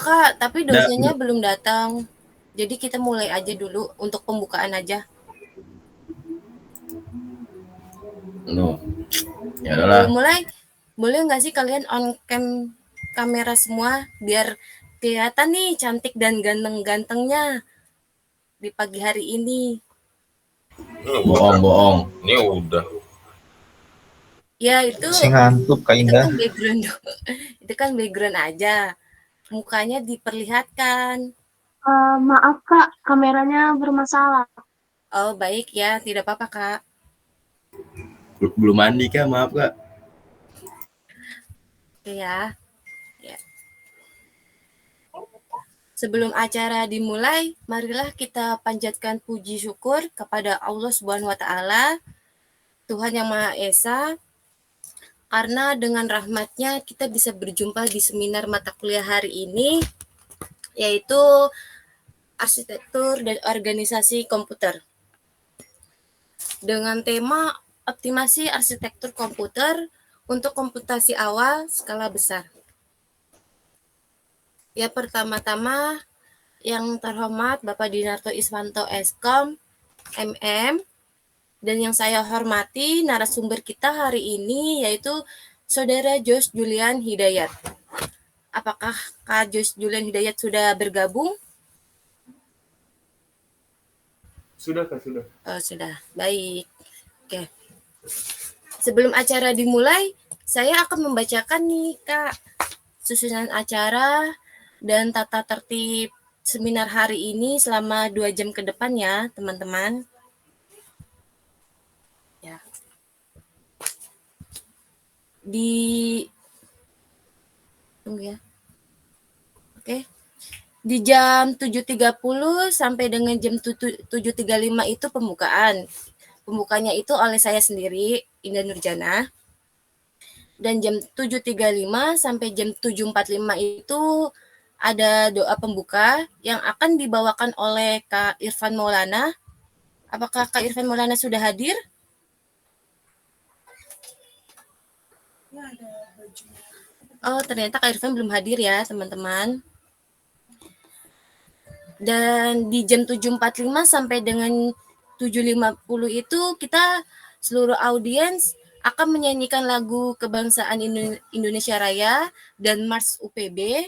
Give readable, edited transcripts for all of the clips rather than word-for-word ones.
Kak, tapi Udah, dosennya belum datang. Jadi kita mulai aja dulu untuk pembukaan aja. no. Ya Sebelum udahlah. mulai, boleh nggak sih kalian on cam kamera semua biar kelihatan nih cantik dan ganteng-gantengnya di pagi hari ini. Bohong-bohong. Ini udah. Ya itu Saya ngantuk Kak itu Indah. kan background itu kan background aja. Mukanya diperlihatkan. Maaf Kak, kameranya bermasalah. Oh, baik ya, tidak apa-apa, Kak. Belum mandi kak, maaf kak. Oke ya. Ya. Sebelum acara dimulai, marilah kita panjatkan puji syukur kepada Allah Subhanahu wa taala, Tuhan yang Maha Esa, karena dengan rahmatnya kita bisa berjumpa di seminar mata kuliah hari ini, yaitu Arsitektur dan Organisasi Komputer. Dengan tema optimasi arsitektur komputer untuk komputasi awal skala besar. Ya, pertama-tama yang terhormat Bapak Dinarto Iswanto Eskom, MM, dan yang saya hormati narasumber kita hari ini yaitu Saudara Jos Julian Hidayat. Apakah Kak Jos Julian Hidayat sudah bergabung? Sudah Kak, sudah. Oh, sudah. Baik. Oke. Sebelum acara dimulai, saya akan membacakan nih, Kak, susunan acara dan tata tertib seminar hari ini selama 2 jam ke depan ya, teman-teman. Ya. Tunggu ya. Oke. Di jam 7.30 sampai dengan jam 7.35 itu pembukaan. Pembukanya itu oleh saya sendiri, Indah Nurjana. Dan jam 7.35 sampai jam 7.45 itu ada doa pembuka yang akan dibawakan oleh Kak Irfan Maulana. Apakah Kak Irfan Maulana sudah hadir? Oh, ternyata Kak Irfan belum hadir ya, teman-teman. Dan di jam 7.45 sampai dengan 7.50 itu kita seluruh audiens akan menyanyikan lagu Kebangsaan Indonesia Raya dan Mars UPB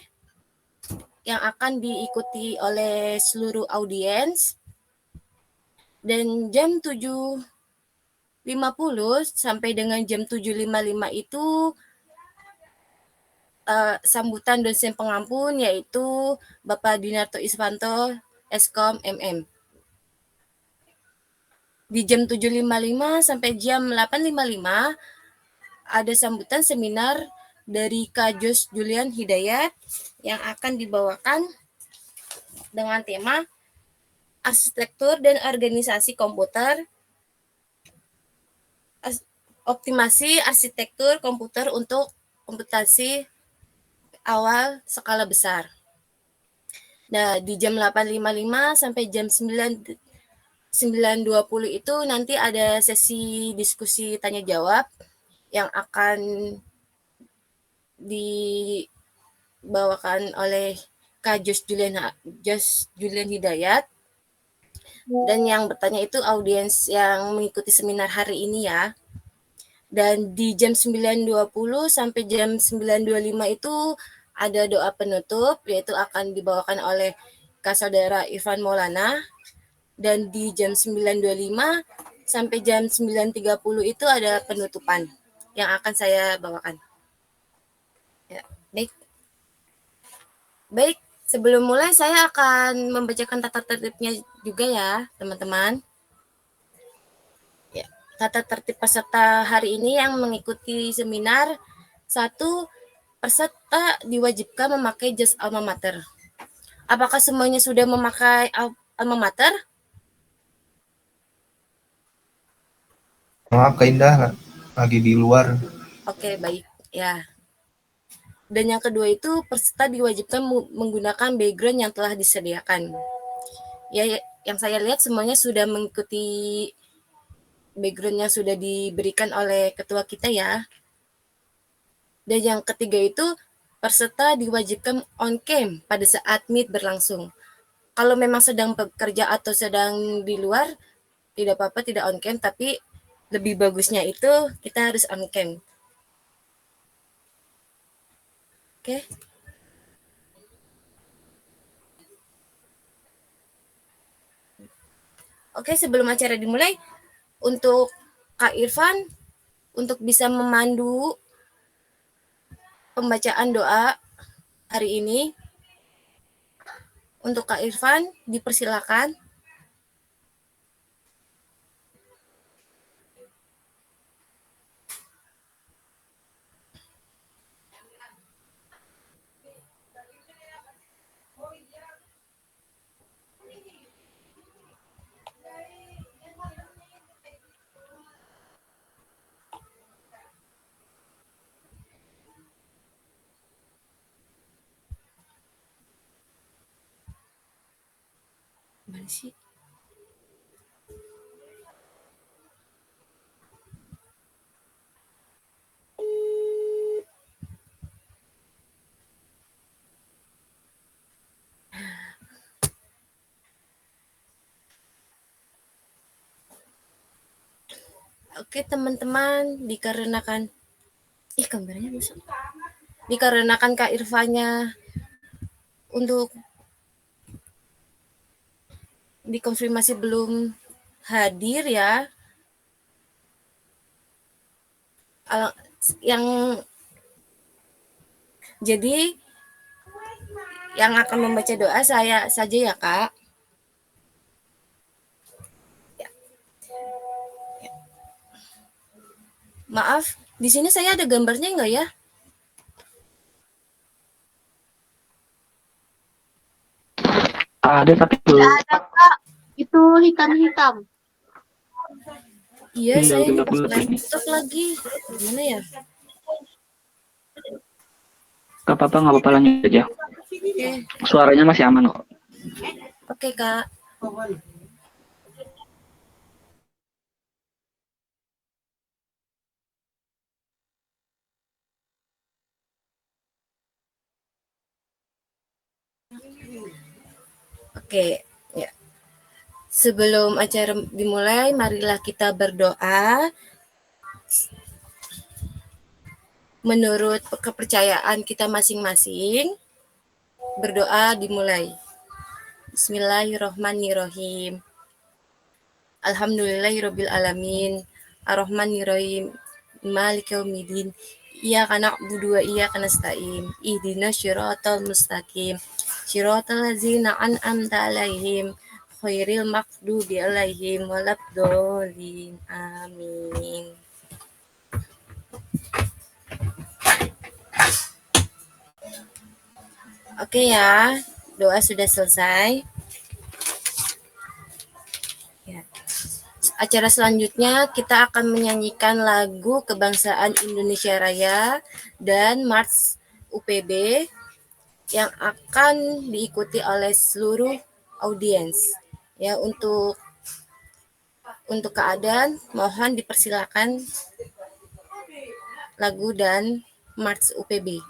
yang akan diikuti oleh seluruh audiens. Dan jam 7.50 sampai dengan jam 7.55 itu sambutan dosen pengampun yaitu Bapak Dinarto Iswanto Eskom MM. Di jam 7.55 sampai jam 8.55 ada sambutan seminar dari Kak Jos Julian Hidayat yang akan dibawakan dengan tema Arsitektur dan Organisasi Komputer, optimasi arsitektur komputer untuk komputasi awal skala besar. Nah, di jam 8.55 sampai jam 9.20 itu nanti ada sesi diskusi tanya jawab yang akan dibawakan oleh Kak Jos Julian Hidayat. Dan yang bertanya itu audiens yang mengikuti seminar hari ini ya. Dan di jam 9.20 sampai jam 9.25 itu ada doa penutup, yaitu akan dibawakan oleh Kak Saudara Irfan Maulana. Dan di jam 9.25 sampai jam 9.30 itu ada penutupan yang akan saya bawakan. Ya, baik. Sebelum mulai saya akan membacakan tata tertibnya juga ya, teman-teman. Ya, tata tertib peserta hari ini yang mengikuti seminar. 1. Peserta diwajibkan memakai jas alma mater. Apakah semuanya sudah memakai alma mater? Maaf Kak Indah, lagi di luar. Oke, baik ya. Dan yang kedua itu peserta diwajibkan menggunakan background yang telah disediakan. Ya, yang saya lihat semuanya sudah mengikuti background yang sudah diberikan oleh ketua kita ya. Dan yang ketiga itu Peserta diwajibkan on cam pada saat meet berlangsung. Kalau memang sedang bekerja atau sedang di luar, tidak apa-apa tidak on cam, tapi lebih bagusnya itu kita harus on cam. Oke. Oke, sebelum acara dimulai, untuk Kak Irfan, untuk bisa memandu pembacaan doa hari ini, untuk Kak Irfan dipersilakan. Mana sih? Oke, teman-teman, dikarenakan gambarnya masuk. Dikarenakan Kak Irfannya untuk dikonfirmasi belum hadir ya. Jadi yang akan membaca doa saya saja ya, Kak. Maaf, di sini saya ada gambarnya enggak ya? Ada tapi Tidak ada, Kak. Itu hitam-hitam. Iya, Iya, saya udah buka bulat ini. laptop lagi. Gimana ya? Gak apa-apa, nggak apa-apa, lanjut aja. Oke, Suaranya masih aman kok. oke, Kak. Oke, ya. Sebelum acara dimulai, marilah kita berdoa menurut kepercayaan kita masing-masing. Berdoa dimulai. Bismillahirrohmanirrohim. Alhamdulillahirabbil alamin. Arrohmanirrohim. Maliki yaumiddin. Iyyaka na'budu wa iyyaka nasta'in. Ihdinas syiratal mustaqim. Syiratal ladzina an'amta 'alaihim ghairil maghdubi 'alaihim waladdallin. Amin. Oke ya, doa sudah selesai. Ya. Acara selanjutnya kita akan menyanyikan lagu Kebangsaan Indonesia Raya dan March UPB yang akan diikuti oleh seluruh audiens. Ya, untuk keadaan mohon dipersilakan lagu dan March UPB.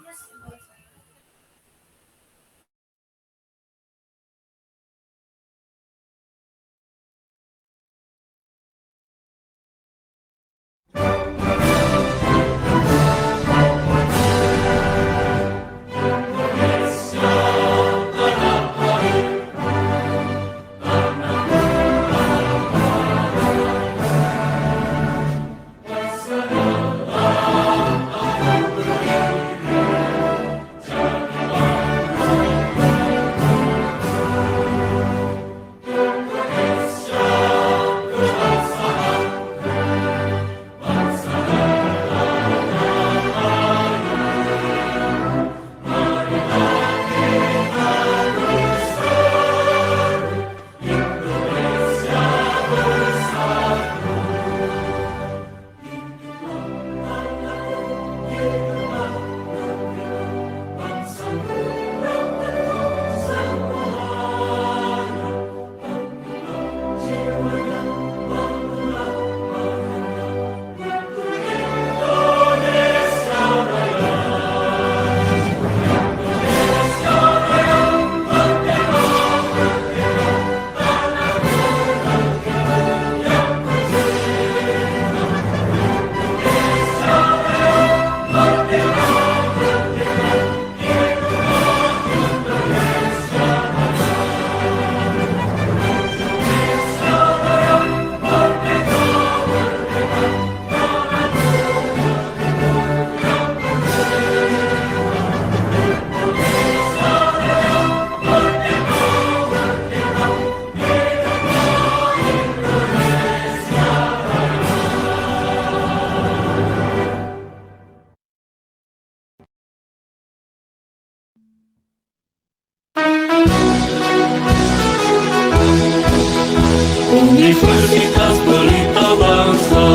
Universitas Pelita Bangsa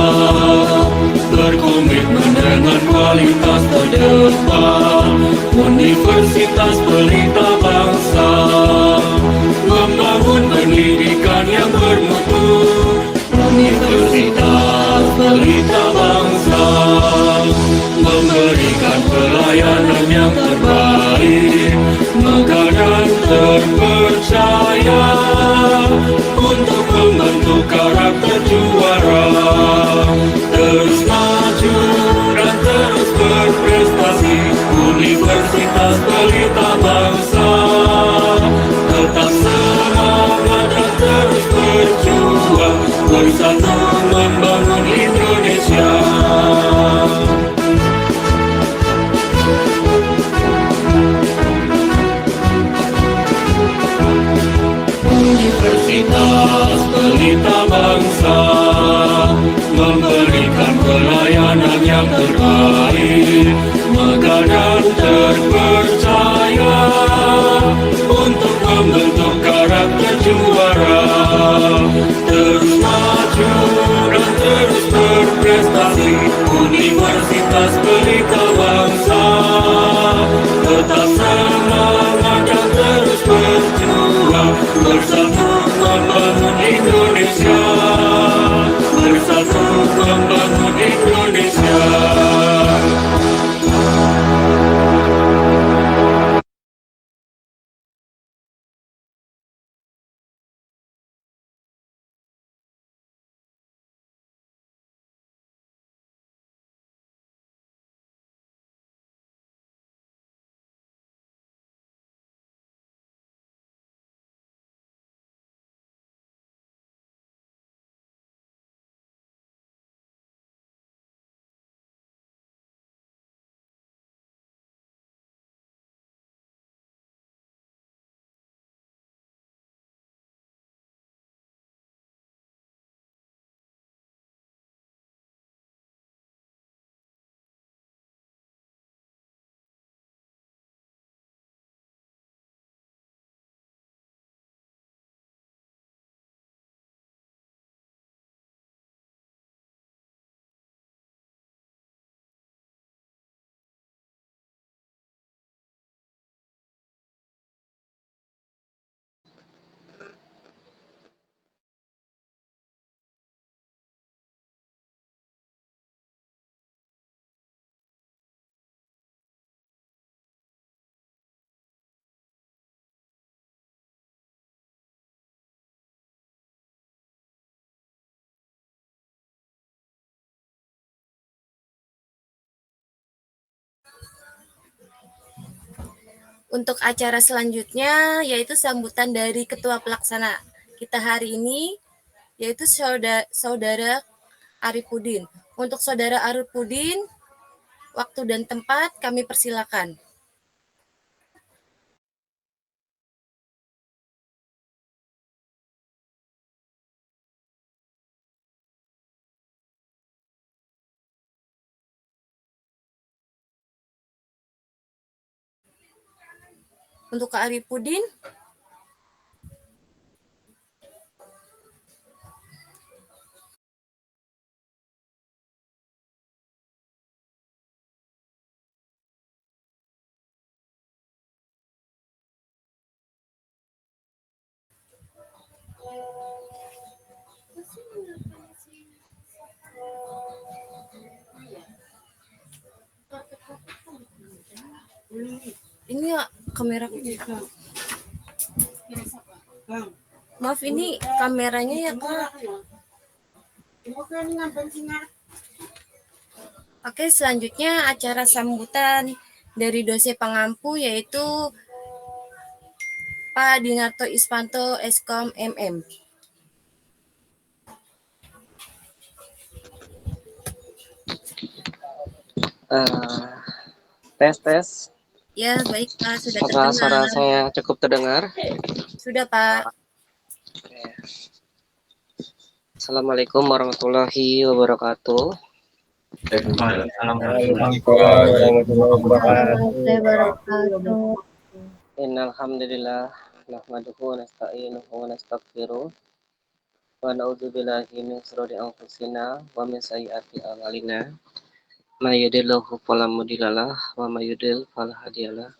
berkomitmen dengan kualitas terdepan. Universitas Pelita Bangsa membangun pendidikan yang bermutu. Universitas Pelita Bangsa memberikan pelayanan yang terbaik, megah dan terpercaya untuk membentuk karakter juara. Terus maju dan terus berprestasi. Universitas Pelita Bangsa tetap semangat dan terus berjuang, bersatu membangun Indonesia. Universitas Pelita Bangsa memberikan pelayanan yang terbaik, megah dan terpercaya untuk membentuk karakter juara. Terus maju dan terus berprestasi. Universitas Pelita Bangsa tetap semangat dan terus berjuang, bersatu membangun Indonesia. Bersatu membangun Indonesia. Untuk acara selanjutnya yaitu sambutan dari Ketua Pelaksana kita hari ini, yaitu Saudara Arifudin. Untuk Saudara Arifudin, waktu dan tempat kami persilakan. Untuk Kak Arifudin, ini ya kamera kita. Maaf, ini kameranya ya Kak. Oke, selanjutnya acara sambutan dari dosen pengampu yaitu Pak Dinarto Ispanto, Eskom MM. Tes. Ya, baik Pak, sudah Apakah terdengar. suara saya cukup terdengar? Sudah Pak. Oke. Assalamualaikum warahmatullahi wabarakatuh. Innal hamdalillah nahmaduhu wa nasta'inuhu wa nastaghfiruh wa na'udzubillahi min syururi anfusina wa min sayyiati a'malina. May yahdihillahu fala mudhillalah wa may yudhlil fala hadiyalah.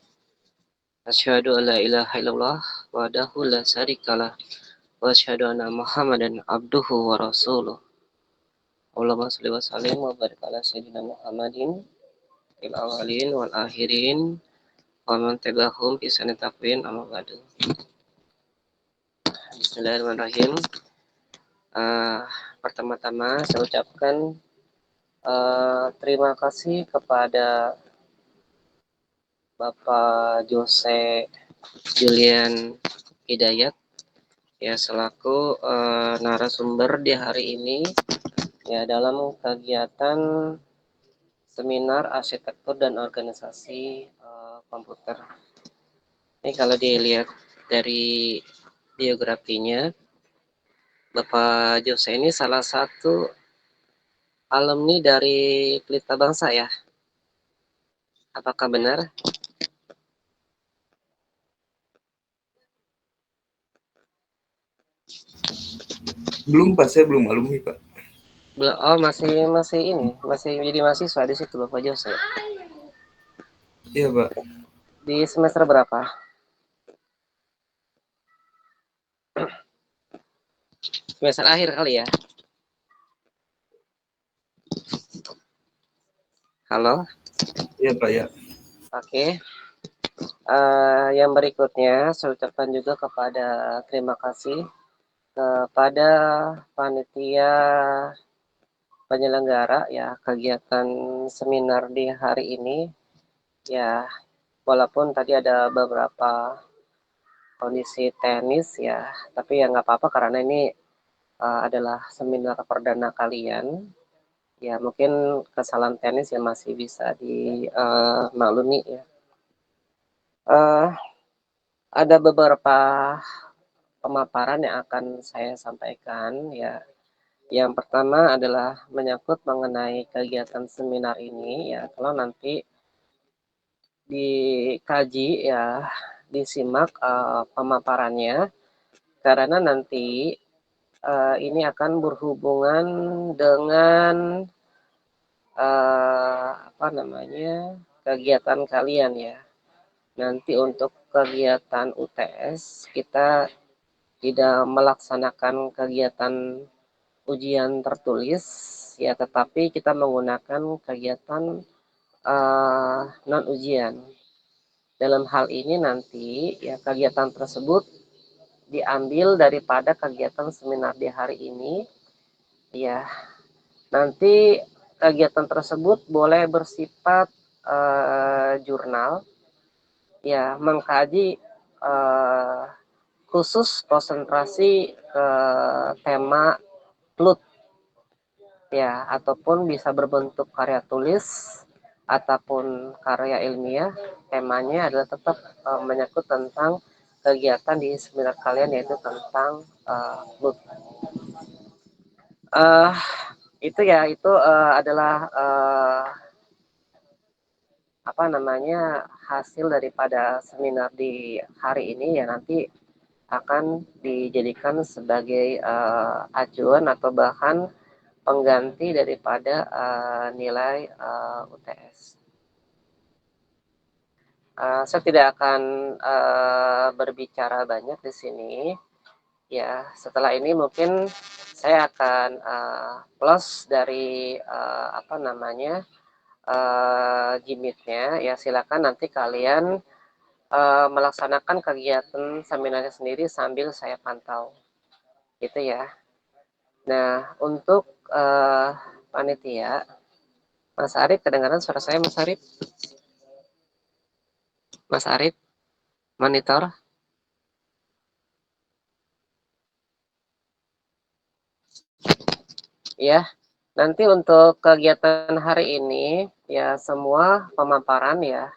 Asyhadu an la ilaha illallah wahdahu la syarikalah wa asyhadu anna Muhammadan abduhu wa rasuluh. Allahumma shalli wa sallim wa barik ala sayyidina Muhammadin fil awwalin wal akhirin wa man tabi'ahum bi ihsanin taqwin amma ba'du. Bismillahirrahmanirrahim. Pertama-tama saya ucapkan terima kasih kepada Bapak Jose Julian Hidayat ya selaku narasumber di hari ini ya dalam kegiatan seminar arsitektur dan organisasi komputer. Ini kalau dilihat dari biografinya, Bapak Jose ini salah satu alumni dari Pelita Bangsa ya. Apakah benar? Belum Pak, saya belum alumni Pak. Oh masih jadi mahasiswa di situ Bapak Jose. Iya Pak. Di semester berapa? Semester akhir kali ya. Halo. Iya Pak ya. Oke. Yang berikutnya saya ucapkan juga kepada terima kasih kepada panitia penyelenggara ya kegiatan seminar di hari ini ya walaupun tadi ada beberapa kondisi teknis ya tapi ya nggak apa-apa karena ini adalah seminar perdana kalian ya mungkin kesalahan teknis yang masih bisa dimaklumi ya. Ada beberapa pemaparan yang akan saya sampaikan ya. Yang pertama adalah menyangkut mengenai kegiatan seminar ini ya kalau nanti dikaji ya disimak pemaparannya karena nanti ini akan berhubungan dengan kegiatan kalian ya. Nanti untuk kegiatan UTS kita tidak melaksanakan kegiatan ujian tertulis ya tetapi kita menggunakan kegiatan non ujian. Dalam hal ini nanti ya kegiatan tersebut diambil daripada kegiatan seminar di hari ini ya. Nanti kegiatan tersebut boleh bersifat jurnal ya mengkaji khusus konsentrasi ke tema PLUT ya ataupun bisa berbentuk karya tulis ataupun karya ilmiah temanya adalah tetap menyangkut tentang kegiatan di seminar kalian yaitu tentang PLUT. Itu adalah hasil daripada seminar di hari ini ya nanti akan dijadikan sebagai acuan atau bahan pengganti daripada nilai UTS. Saya tidak akan berbicara banyak di sini. Ya, setelah ini mungkin saya akan close dari Gmeet-nya. Ya, silakan nanti kalian melaksanakan kegiatan seminarnya sendiri sambil saya pantau. Gitu ya. Nah, untuk panitia, Mas Arif, kedengaran suara saya Mas Arif? Mas Arif, monitor. Ya, nanti untuk kegiatan hari ini, ya semua pemaparan ya,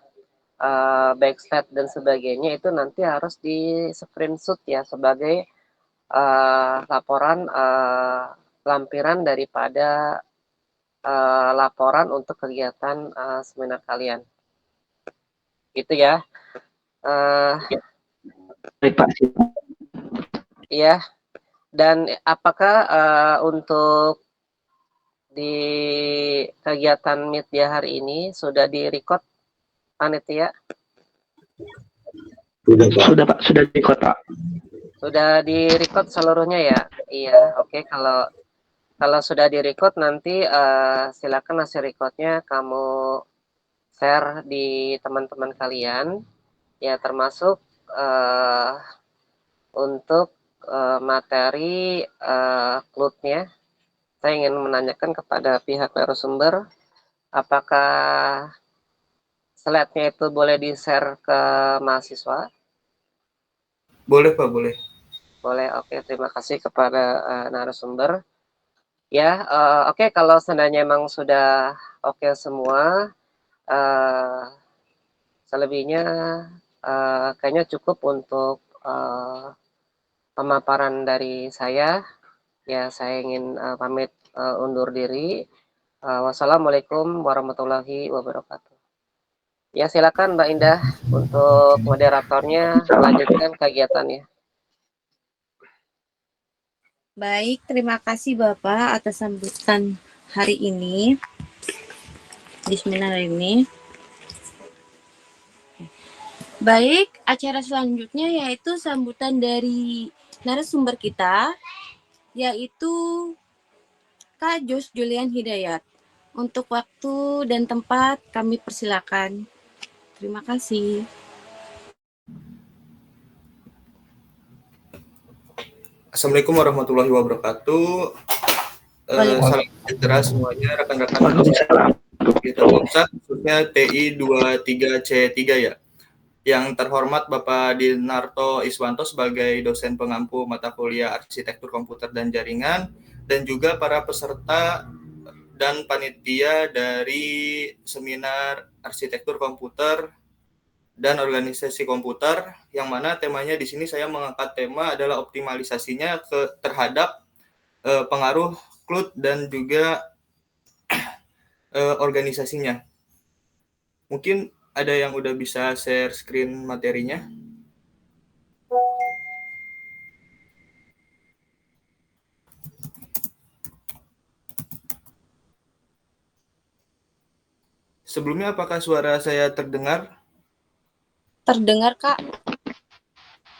baik slide dan sebagainya itu nanti harus di screenshot ya sebagai laporan lampiran daripada laporan untuk kegiatan seminar kalian. Gitu ya. Baik Pak. Iya. Dan apakah untuk di kegiatan media hari ini sudah di-record panitia? Sudah Pak, sudah di kota. Sudah di-record seluruhnya ya? Iya, oke. Kalau sudah di-record nanti silakan hasil recordnya kamu share di teman-teman kalian, ya termasuk untuk materi clue-nya. Saya ingin menanyakan kepada pihak narasumber, apakah slide-nya itu boleh di-share ke mahasiswa? Boleh Pak, boleh. Boleh, oke. Terima kasih kepada narasumber. Ya, oke. Kalau seandainya memang sudah oke semua, selebihnya kayaknya cukup untuk pemaparan dari saya. Ya, saya ingin pamit undur diri. Wassalamualaikum warahmatullahi wabarakatuh. Ya, silakan Mbak Indah untuk moderatornya melanjutkan kegiatannya. Baik, terima kasih Bapak atas sambutan hari ini, di seminar ini. Baik, acara selanjutnya yaitu sambutan dari narasumber kita, yaitu Kak Jos Julian Hidayat. Untuk waktu dan tempat kami persilakan. Terima kasih. Assalamualaikum warahmatullahi wabarakatuh. Salam sejahtera semuanya rekan-rekan Waalaikumsalam. kita Komsat, khususnya TI 23C3 ya. Yang terhormat Bapak Dinarto Iswanto sebagai dosen pengampu mata kuliah Arsitektur Komputer dan Jaringan, dan juga para peserta dan panitia dari seminar Arsitektur Komputer dan Organisasi Komputer, yang mana temanya di sini saya mengangkat tema adalah optimalisasinya terhadap pengaruh CLUD dan juga organisasinya. Mungkin ada yang udah bisa share screen materinya? Sebelumnya apakah suara saya terdengar? Terdengar, Kak?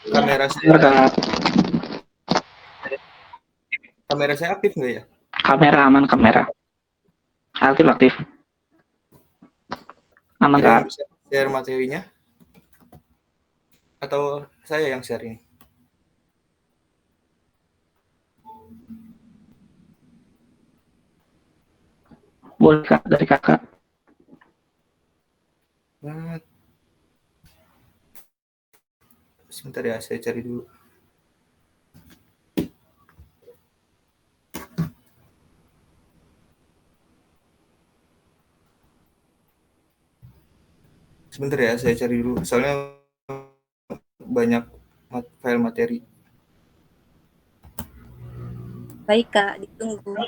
Kamera saya aktif nggak ya? Kamera aman, kamera. Aktif. Aman, Ada yang Kak. bisa share materinya? Atau saya yang share ini? Boleh, Kak, dari Kakak. Sebentar ya, saya cari dulu. Sebentar ya, saya cari dulu. Soalnya banyak file materi. Baik, Kak. Ditunggu.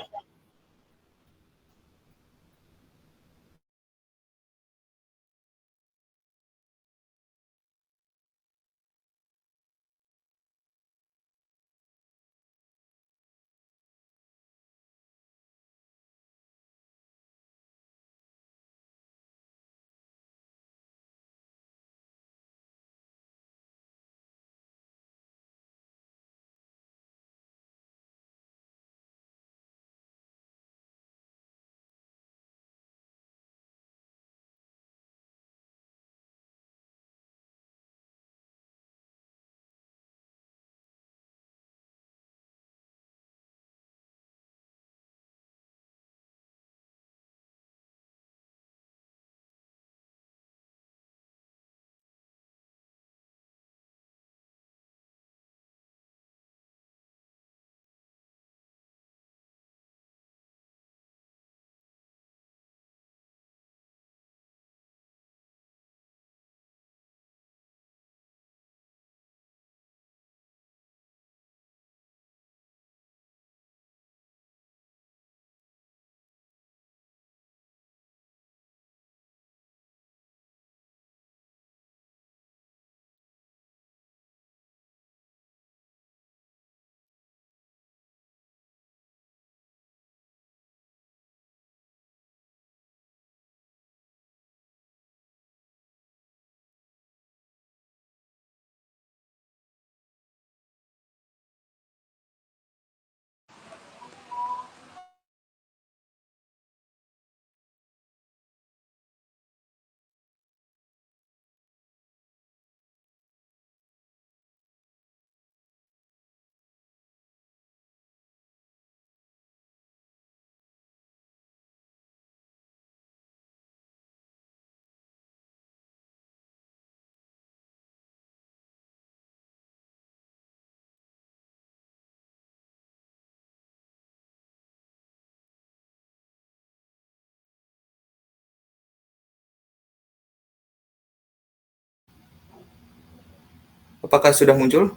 Apakah sudah muncul?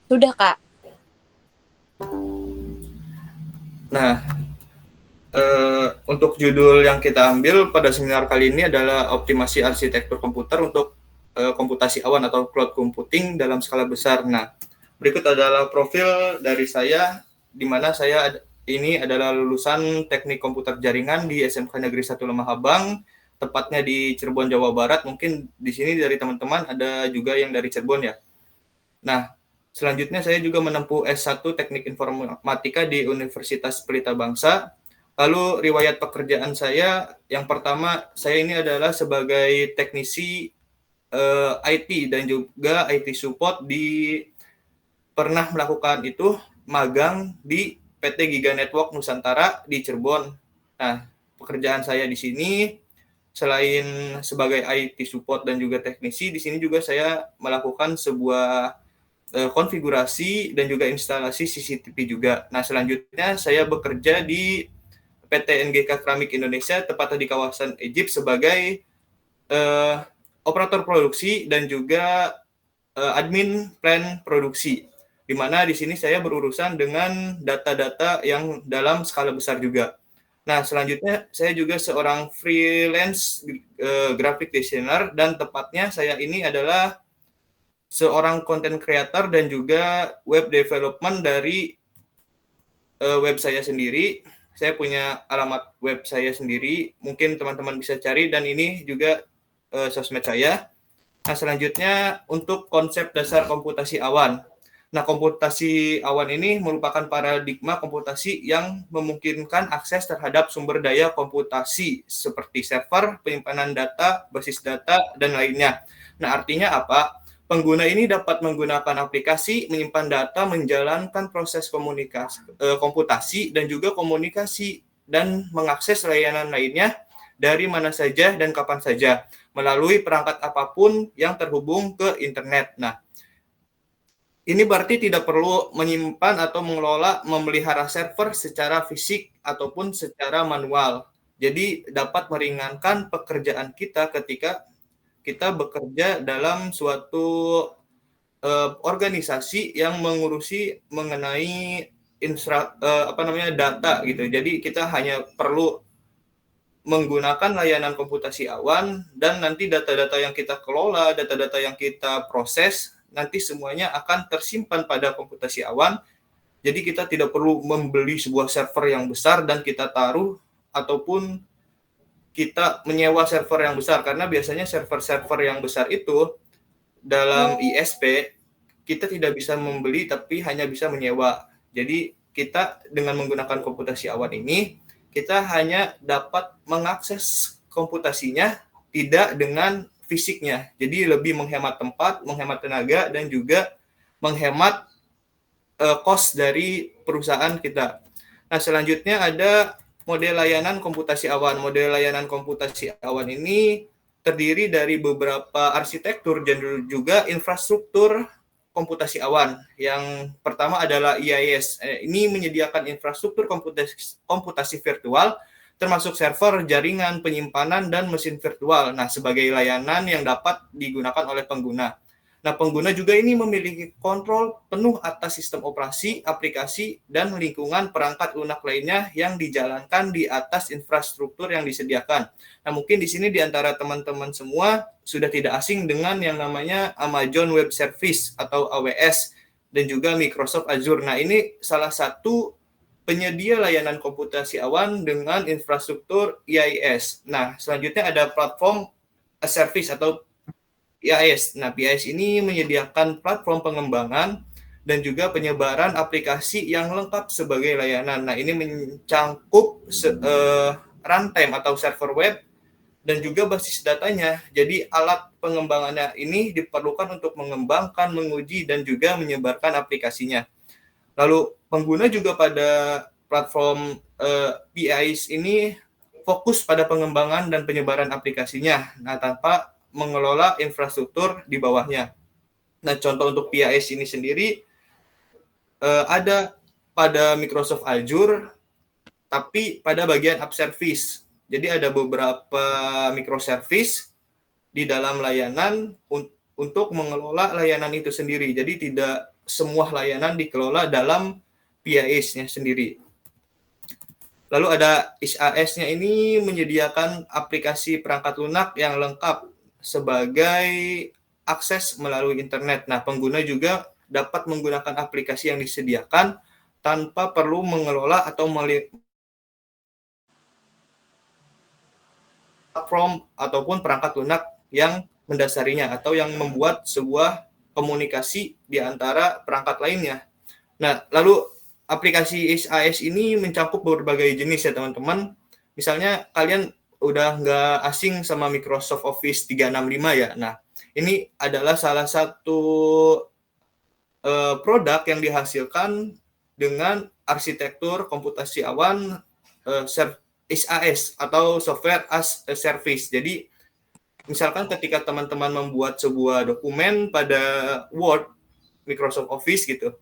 Sudah, Kak. Nah, untuk judul yang kita ambil pada seminar kali ini adalah optimasi arsitektur komputer untuk komputasi awan atau cloud computing dalam skala besar. Nah, berikut adalah profil dari saya, di mana saya ini adalah lulusan Teknik Komputer Jaringan di SMK Negeri 1 Lemah Abang, tepatnya di Cirebon, Jawa Barat. Mungkin di sini dari teman-teman ada juga yang dari Cirebon ya. Nah, selanjutnya saya juga menempuh S1 Teknik Informatika di Universitas Pelita Bangsa. Lalu riwayat pekerjaan saya, yang pertama saya ini adalah sebagai teknisi IT dan juga IT support pernah melakukan itu magang di PT Giga Network Nusantara di Cirebon. Nah, pekerjaan saya di sini selain sebagai IT support dan juga teknisi, di sini juga saya melakukan sebuah konfigurasi dan juga instalasi CCTV juga. Nah, selanjutnya saya bekerja di PT NGK Keramik Indonesia, tepatnya di kawasan Egypt sebagai operator produksi dan juga admin plan produksi. Di mana di sini saya berurusan dengan data-data yang dalam skala besar juga. Nah, selanjutnya saya juga seorang freelance graphic designer dan tepatnya saya ini adalah seorang content creator dan juga web development dari web saya sendiri. Saya punya alamat web saya sendiri, mungkin teman-teman bisa cari, dan ini juga sosmed saya. Nah, selanjutnya untuk konsep dasar komputasi awan. Nah, komputasi awan ini merupakan paradigma komputasi yang memungkinkan akses terhadap sumber daya komputasi seperti server, penyimpanan data, basis data, dan lainnya. Nah, artinya apa? Pengguna ini dapat menggunakan aplikasi, menyimpan data, menjalankan proses komputasi, dan juga komunikasi, dan mengakses layanan lainnya dari mana saja dan kapan saja, melalui perangkat apapun yang terhubung ke internet. Nah, ini berarti tidak perlu menyimpan atau mengelola, memelihara server secara fisik ataupun secara manual. Jadi dapat meringankan pekerjaan kita ketika kita bekerja dalam suatu organisasi yang mengurusi mengenai data gitu. Jadi kita hanya perlu menggunakan layanan komputasi awan, dan nanti data-data yang kita kelola, data-data yang kita proses, nanti semuanya akan tersimpan pada komputasi awan. Jadi kita tidak perlu membeli sebuah server yang besar dan kita taruh, ataupun kita menyewa server yang besar, karena biasanya server-server yang besar itu dalam ISP kita tidak bisa membeli tapi hanya bisa menyewa. Jadi kita dengan menggunakan komputasi awan ini, kita hanya dapat mengakses komputasinya, tidak dengan fisiknya. Jadi lebih menghemat tempat, menghemat tenaga, dan juga menghemat cost dari perusahaan kita. Nah, selanjutnya ada model layanan komputasi awan. Model layanan komputasi awan ini terdiri dari beberapa arsitektur dan juga infrastruktur komputasi awan. Yang pertama adalah IIS. Ini menyediakan infrastruktur komputasi virtual, termasuk server, jaringan, penyimpanan, dan mesin virtual. Nah, sebagai layanan yang dapat digunakan oleh pengguna. Nah, pengguna juga ini memiliki kontrol penuh atas sistem operasi, aplikasi, dan lingkungan perangkat lunak lainnya yang dijalankan di atas infrastruktur yang disediakan. Nah, mungkin di sini di antara teman-teman semua sudah tidak asing dengan yang namanya Amazon Web Service atau AWS, dan juga Microsoft Azure. Nah, ini salah satu penyedia layanan komputasi awan dengan infrastruktur IIS. Nah, selanjutnya ada platform as service atau PIS. Nah, PIS ini menyediakan platform pengembangan dan juga penyebaran aplikasi yang lengkap sebagai layanan. Nah, ini mencangkup runtime atau server web dan juga basis datanya. Jadi, alat pengembangannya ini diperlukan untuk mengembangkan, menguji, dan juga menyebarkan aplikasinya. Lalu, pengguna juga pada platform PIS ini fokus pada pengembangan dan penyebaran aplikasinya. Nah, tanpa mengelola infrastruktur di bawahnya. Nah, contoh untuk PIS ini sendiri ada pada Microsoft Azure, tapi pada bagian app service. Jadi ada beberapa microservice di dalam layanan untuk mengelola layanan itu sendiri. Jadi tidak semua layanan dikelola dalam PIS-nya sendiri. Lalu ada ISAS-nya ini menyediakan aplikasi perangkat lunak yang lengkap sebagai akses melalui internet. Nah, pengguna juga dapat menggunakan aplikasi yang disediakan tanpa perlu mengelola atau platform ataupun perangkat lunak yang mendasarinya atau yang membuat sebuah komunikasi di antara perangkat lainnya. Nah, lalu aplikasi ISAS ini mencakup berbagai jenis ya teman-teman. Misalnya kalian udah nggak asing sama Microsoft Office 365 ya. Nah, ini adalah salah satu produk yang dihasilkan dengan arsitektur komputasi awan ISAS atau Software as a Service. Jadi, misalkan ketika teman-teman membuat sebuah dokumen pada Word, Microsoft Office gitu.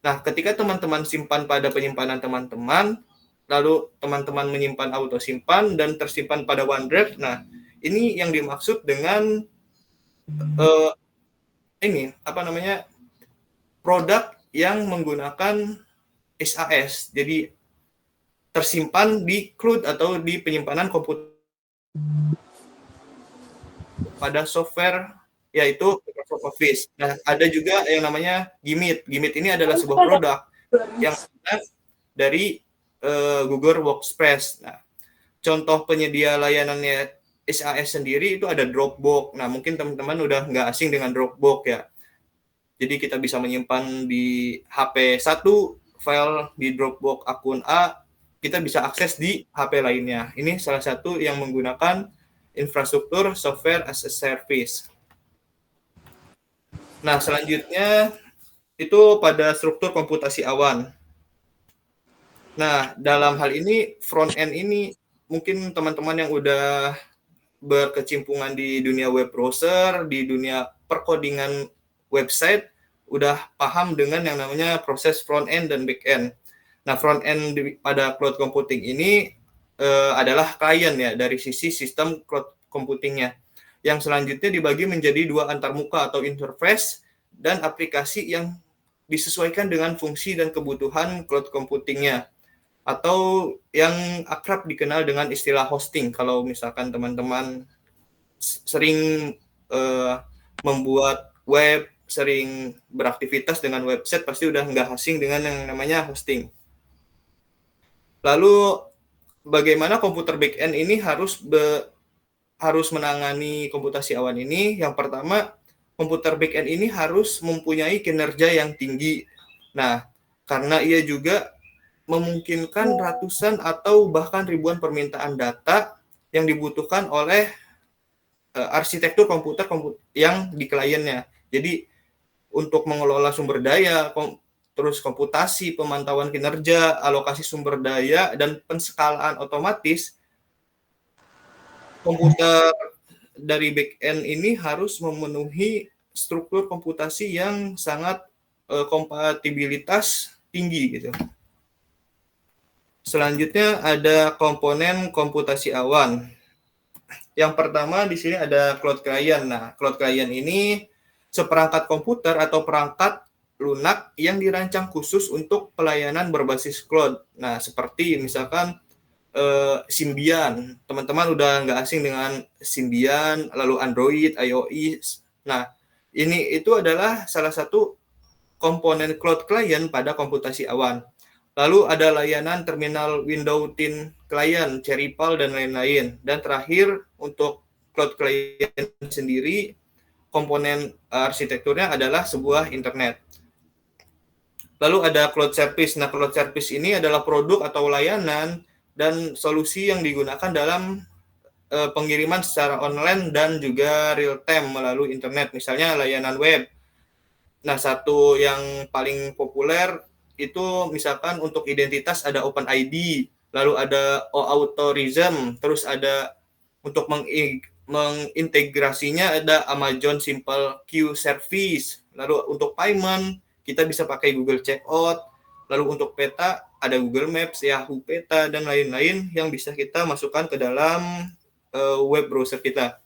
Nah, ketika teman-teman simpan pada penyimpanan teman-teman, lalu teman-teman menyimpan auto simpan dan tersimpan pada OneDrive. Nah, ini yang dimaksud dengan produk yang menggunakan ISAS. Jadi tersimpan di cloud atau di penyimpanan komputer pada software yaitu Microsoft Office. Nah, ada juga yang namanya Gimit. Gimit ini adalah sebuah produk yang dari Google Workspace. Nah, contoh penyedia layanannya ISAS sendiri itu ada Dropbox. Nah, mungkin teman-teman udah nggak asing dengan Dropbox ya. Jadi kita bisa menyimpan di HP 1 file di Dropbox akun A, kita bisa akses di HP lainnya. Ini salah satu yang menggunakan infrastruktur software as a service. Nah, selanjutnya itu pada struktur komputasi awan. Nah, dalam hal ini front end ini mungkin teman-teman yang udah berkecimpungan di dunia web browser, di dunia perkodingan website, udah paham dengan yang namanya proses front end dan back end. Nah, front end pada cloud computing ini adalah klien ya dari sisi sistem cloud computingnya. Yang selanjutnya dibagi menjadi dua antarmuka atau interface dan aplikasi yang disesuaikan dengan fungsi dan kebutuhan cloud computingnya. Atau yang akrab dikenal dengan istilah hosting. Kalau misalkan teman-teman sering membuat web, sering beraktivitas dengan website, pasti udah nggak asing dengan yang namanya hosting. Lalu bagaimana komputer backend ini harus menangani komputasi awan ini? Yang pertama, komputer backend ini harus mempunyai kinerja yang tinggi. Nah, karena ia juga memungkinkan ratusan atau bahkan ribuan permintaan data yang dibutuhkan oleh arsitektur komputer yang di kliennya. Jadi untuk mengelola sumber daya, terus komputasi, pemantauan kinerja, alokasi sumber daya, dan penskalaan otomatis, komputer dari back-end ini harus memenuhi struktur komputasi yang sangat kompatibilitas tinggi gitu. Selanjutnya ada komponen komputasi awan. Yang pertama di sini ada cloud client. Nah, cloud client ini seperangkat komputer atau perangkat lunak yang dirancang khusus untuk pelayanan berbasis cloud. Nah, seperti misalkan Symbian. Teman-teman udah nggak asing dengan Symbian, lalu Android, iOS. Nah, itu adalah salah satu komponen cloud client pada komputasi awan. Lalu ada layanan terminal window tin client, Cherrypal, dan lain-lain. Dan terakhir, untuk cloud client sendiri, komponen arsitekturnya adalah sebuah internet. Lalu ada cloud service. Nah, cloud service ini adalah produk atau layanan dan solusi yang digunakan dalam pengiriman secara online dan juga real time melalui internet. Misalnya layanan web. Nah, satu yang paling populer itu misalkan untuk identitas ada OpenID, lalu ada OAuthORISM, terus ada untuk mengintegrasinya ada Amazon Simple Queue Service, lalu untuk payment kita bisa pakai Google Checkout, lalu untuk peta ada Google Maps, Yahoo Peta, dan lain-lain yang bisa kita masukkan ke dalam web browser kita.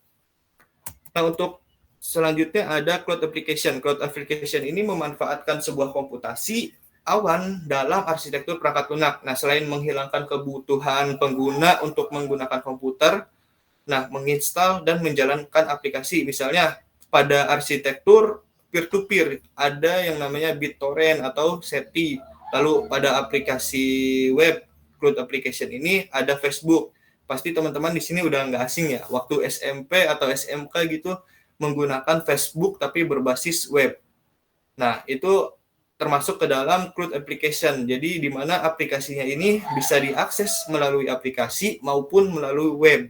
Nah, untuk selanjutnya ada cloud application. Cloud application ini memanfaatkan sebuah komputasi awan dalam arsitektur perangkat lunak. Nah, selain menghilangkan kebutuhan pengguna untuk menggunakan komputer, nah, menginstal dan menjalankan aplikasi. Misalnya pada arsitektur peer-to-peer ada yang namanya BitTorrent atau SETI. Lalu pada aplikasi web cloud application ini ada Facebook. Pasti teman-teman di sini udah nggak asing ya. Waktu SMP atau SMK gitu menggunakan Facebook tapi berbasis web. Nah, itu termasuk ke dalam cloud application. Jadi di mana aplikasinya ini bisa diakses melalui aplikasi maupun melalui web.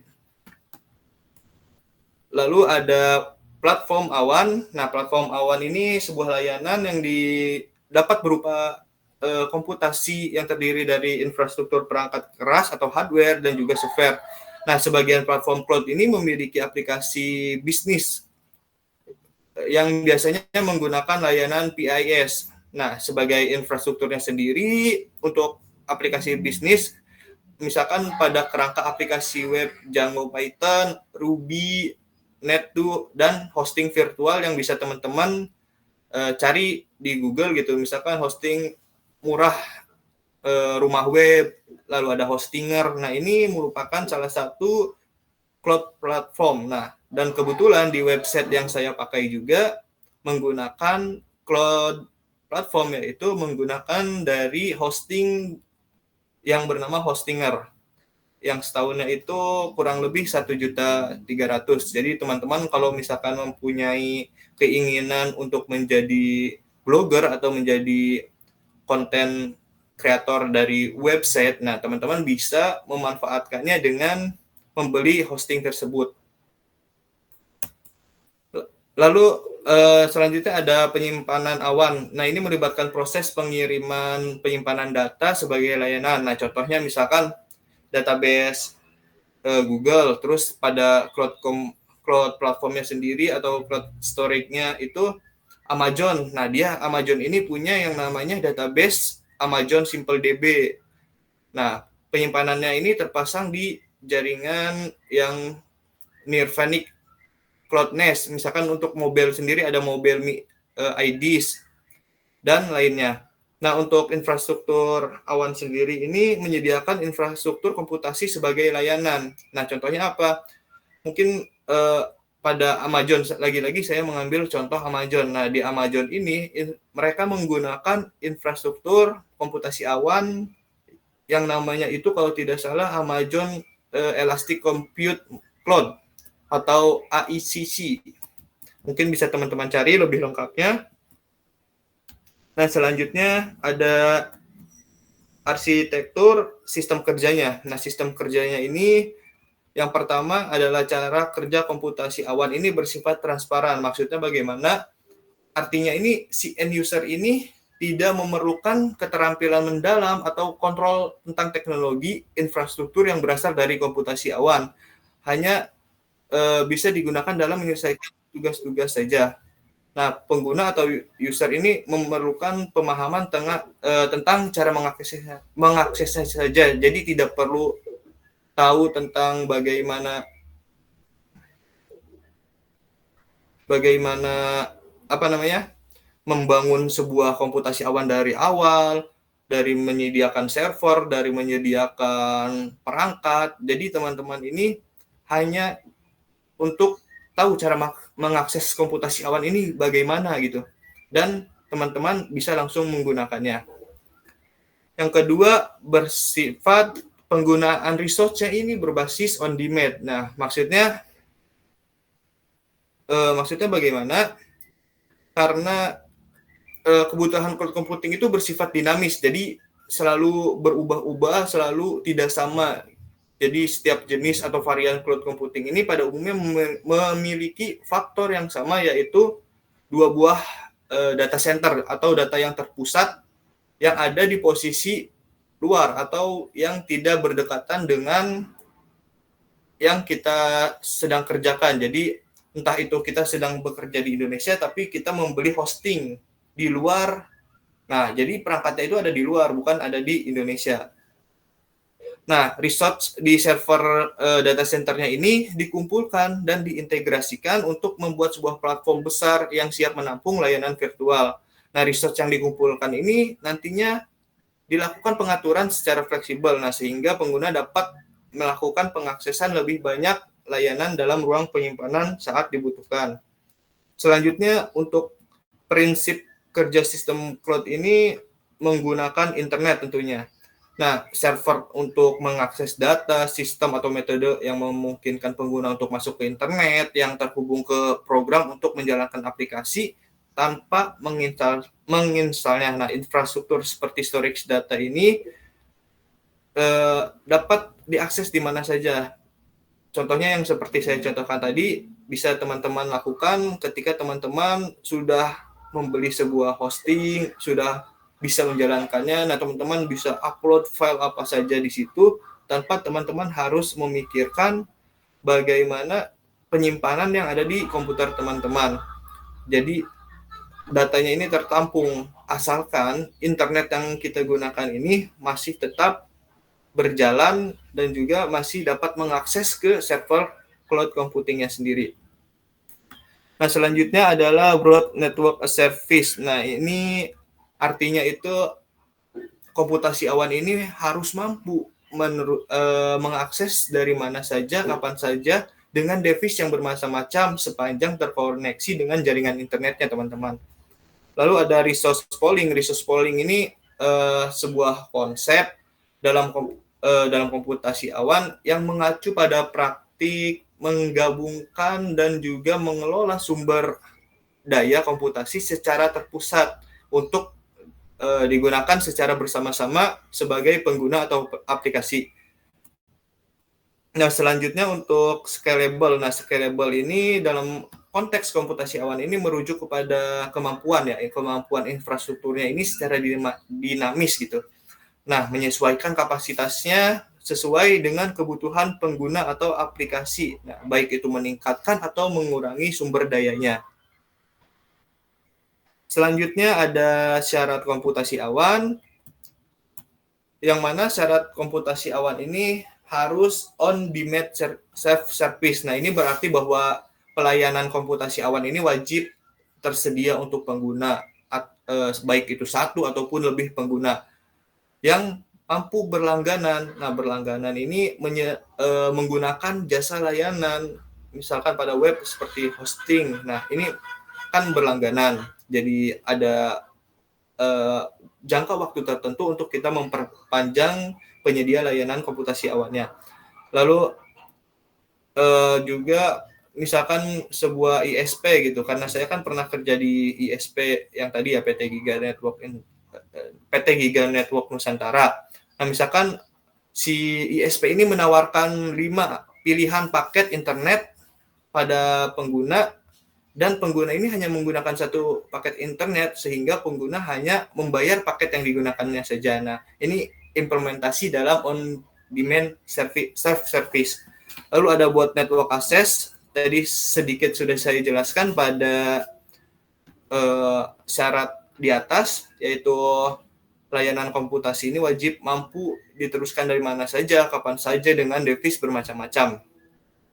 Lalu ada platform awan. Nah, platform awan ini sebuah layanan yang dapat berupa komputasi yang terdiri dari infrastruktur perangkat keras atau hardware dan juga software. Nah, sebagian platform cloud ini memiliki aplikasi bisnis yang biasanya menggunakan layanan PIS. Nah, sebagai infrastrukturnya sendiri untuk aplikasi bisnis, misalkan pada kerangka aplikasi web Django Python, Ruby, Net2, dan hosting virtual yang bisa teman-teman cari di Google gitu. Misalkan hosting murah rumah web, lalu ada Hostinger. Nah, ini merupakan salah satu cloud platform. Nah, dan kebetulan di website yang saya pakai juga menggunakan cloud platform, yaitu menggunakan dari hosting yang bernama Hostinger. Yang setahunnya itu kurang lebih 1.300.000. Jadi teman-teman kalau misalkan mempunyai keinginan untuk menjadi blogger atau menjadi konten kreator dari website, nah teman-teman bisa memanfaatkannya dengan membeli hosting tersebut. Lalu selanjutnya ada penyimpanan awan. Nah, ini melibatkan proses penyimpanan data sebagai layanan. Nah, contohnya misalkan database Google, terus pada cloud platformnya sendiri atau cloud storage-nya itu Amazon. Nah, Amazon ini punya yang namanya database Amazon SimpleDB. Nah, penyimpanannya ini terpasang di jaringan yang Nirvanic Cloud NAS. Misalkan untuk mobile sendiri ada mobile IDs dan lainnya. Nah, untuk infrastruktur awan sendiri ini menyediakan infrastruktur komputasi sebagai layanan. Nah, contohnya apa? Mungkin pada Amazon, lagi-lagi saya mengambil contoh Amazon. Nah, di Amazon ini mereka menggunakan infrastruktur komputasi awan yang namanya itu kalau tidak salah Amazon Elastic Compute Cloud atau AECC. Mungkin bisa teman-teman cari lebih lengkapnya. Nah, selanjutnya ada arsitektur sistem kerjanya. Nah, sistem kerjanya ini yang pertama adalah cara kerja komputasi awan ini bersifat transparan. Maksudnya bagaimana? Artinya ini si end user ini tidak memerlukan keterampilan mendalam atau kontrol tentang teknologi infrastruktur yang berasal dari komputasi awan. Hanya bisa digunakan dalam menyelesaikan tugas-tugas saja. Nah, pengguna atau user ini memerlukan pemahaman tentang cara mengaksesnya saja. Jadi tidak perlu tahu tentang bagaimana membangun sebuah komputasi awan dari awal, dari menyediakan server, dari menyediakan perangkat. Jadi teman-teman ini hanya untuk tahu cara mengakses komputasi awan ini bagaimana gitu. Dan teman-teman bisa langsung menggunakannya. Yang kedua, bersifat penggunaan resource-nya ini berbasis on demand. Nah, maksudnya bagaimana? Karena kebutuhan cloud computing itu bersifat dinamis, jadi selalu berubah-ubah, selalu tidak sama. Jadi setiap jenis atau varian cloud computing ini pada umumnya memiliki faktor yang sama, yaitu dua buah data center atau data yang terpusat yang ada di posisi luar atau yang tidak berdekatan dengan yang kita sedang kerjakan. Jadi entah itu kita sedang bekerja di Indonesia tapi kita membeli hosting di luar. Nah, jadi perangkatnya itu ada di luar, bukan ada di Indonesia. Nah, resource di server data centernya ini dikumpulkan dan diintegrasikan untuk membuat sebuah platform besar yang siap menampung layanan virtual. Nah, resource yang dikumpulkan ini nantinya dilakukan pengaturan secara fleksibel, nah sehingga pengguna dapat melakukan pengaksesan lebih banyak layanan dalam ruang penyimpanan saat dibutuhkan. Selanjutnya, untuk prinsip kerja sistem cloud ini menggunakan internet tentunya. Nah, server untuk mengakses data, sistem atau metode yang memungkinkan pengguna untuk masuk ke internet, yang terhubung ke program untuk menjalankan aplikasi tanpa menginstalnya. Nah, infrastruktur seperti storage data ini dapat diakses di mana saja. Contohnya yang seperti saya contohkan tadi, bisa teman-teman lakukan ketika teman-teman sudah membeli sebuah hosting, sudah bisa menjalankannya. Nah, teman-teman bisa upload file apa saja di situ tanpa teman-teman harus memikirkan bagaimana penyimpanan yang ada di komputer teman-teman. Jadi, datanya ini tertampung asalkan internet yang kita gunakan ini masih tetap berjalan dan juga masih dapat mengakses ke server cloud computingnya sendiri. Nah, selanjutnya adalah Broad Network as Service. Nah, ini artinya itu komputasi awan ini harus mampu mengakses dari mana saja, kapan saja, dengan device yang bermacam-macam sepanjang terkoneksi dengan jaringan internetnya, teman-teman. Lalu ada resource pooling. Resource pooling ini sebuah konsep dalam komputasi awan yang mengacu pada praktik menggabungkan dan juga mengelola sumber daya komputasi secara terpusat untuk digunakan secara bersama-sama sebagai pengguna atau aplikasi. Nah, selanjutnya untuk scalable. Nah, scalable ini dalam konteks komputasi awan ini merujuk kepada kemampuan infrastrukturnya ini secara dinamis gitu. Nah, menyesuaikan kapasitasnya sesuai dengan kebutuhan pengguna atau aplikasi. Nah, baik itu meningkatkan atau mengurangi sumber dayanya. Selanjutnya ada syarat komputasi awan, yang mana syarat komputasi awan ini harus on-demand self-service. Nah, ini berarti bahwa pelayanan komputasi awan ini wajib tersedia untuk pengguna, baik itu satu ataupun lebih pengguna, yang mampu berlangganan. Nah, berlangganan ini menggunakan jasa layanan, misalkan pada web seperti hosting. Nah, ini kan berlangganan. Jadi ada jangka waktu tertentu untuk kita memperpanjang penyedia layanan komputasi awannya. Lalu juga misalkan sebuah ISP gitu, karena saya kan pernah kerja di ISP yang tadi ya, PT Giga Network Nusantara. Nah, misalkan si ISP ini menawarkan 5 pilihan paket internet pada pengguna, dan pengguna ini hanya menggunakan satu paket internet, sehingga pengguna hanya membayar paket yang digunakannya saja. Nah, ini implementasi dalam on-demand self-service. Lalu ada buat network access. Tadi sedikit sudah saya jelaskan pada syarat di atas, yaitu layanan komputasi ini wajib mampu diteruskan dari mana saja, kapan saja, dengan device bermacam-macam.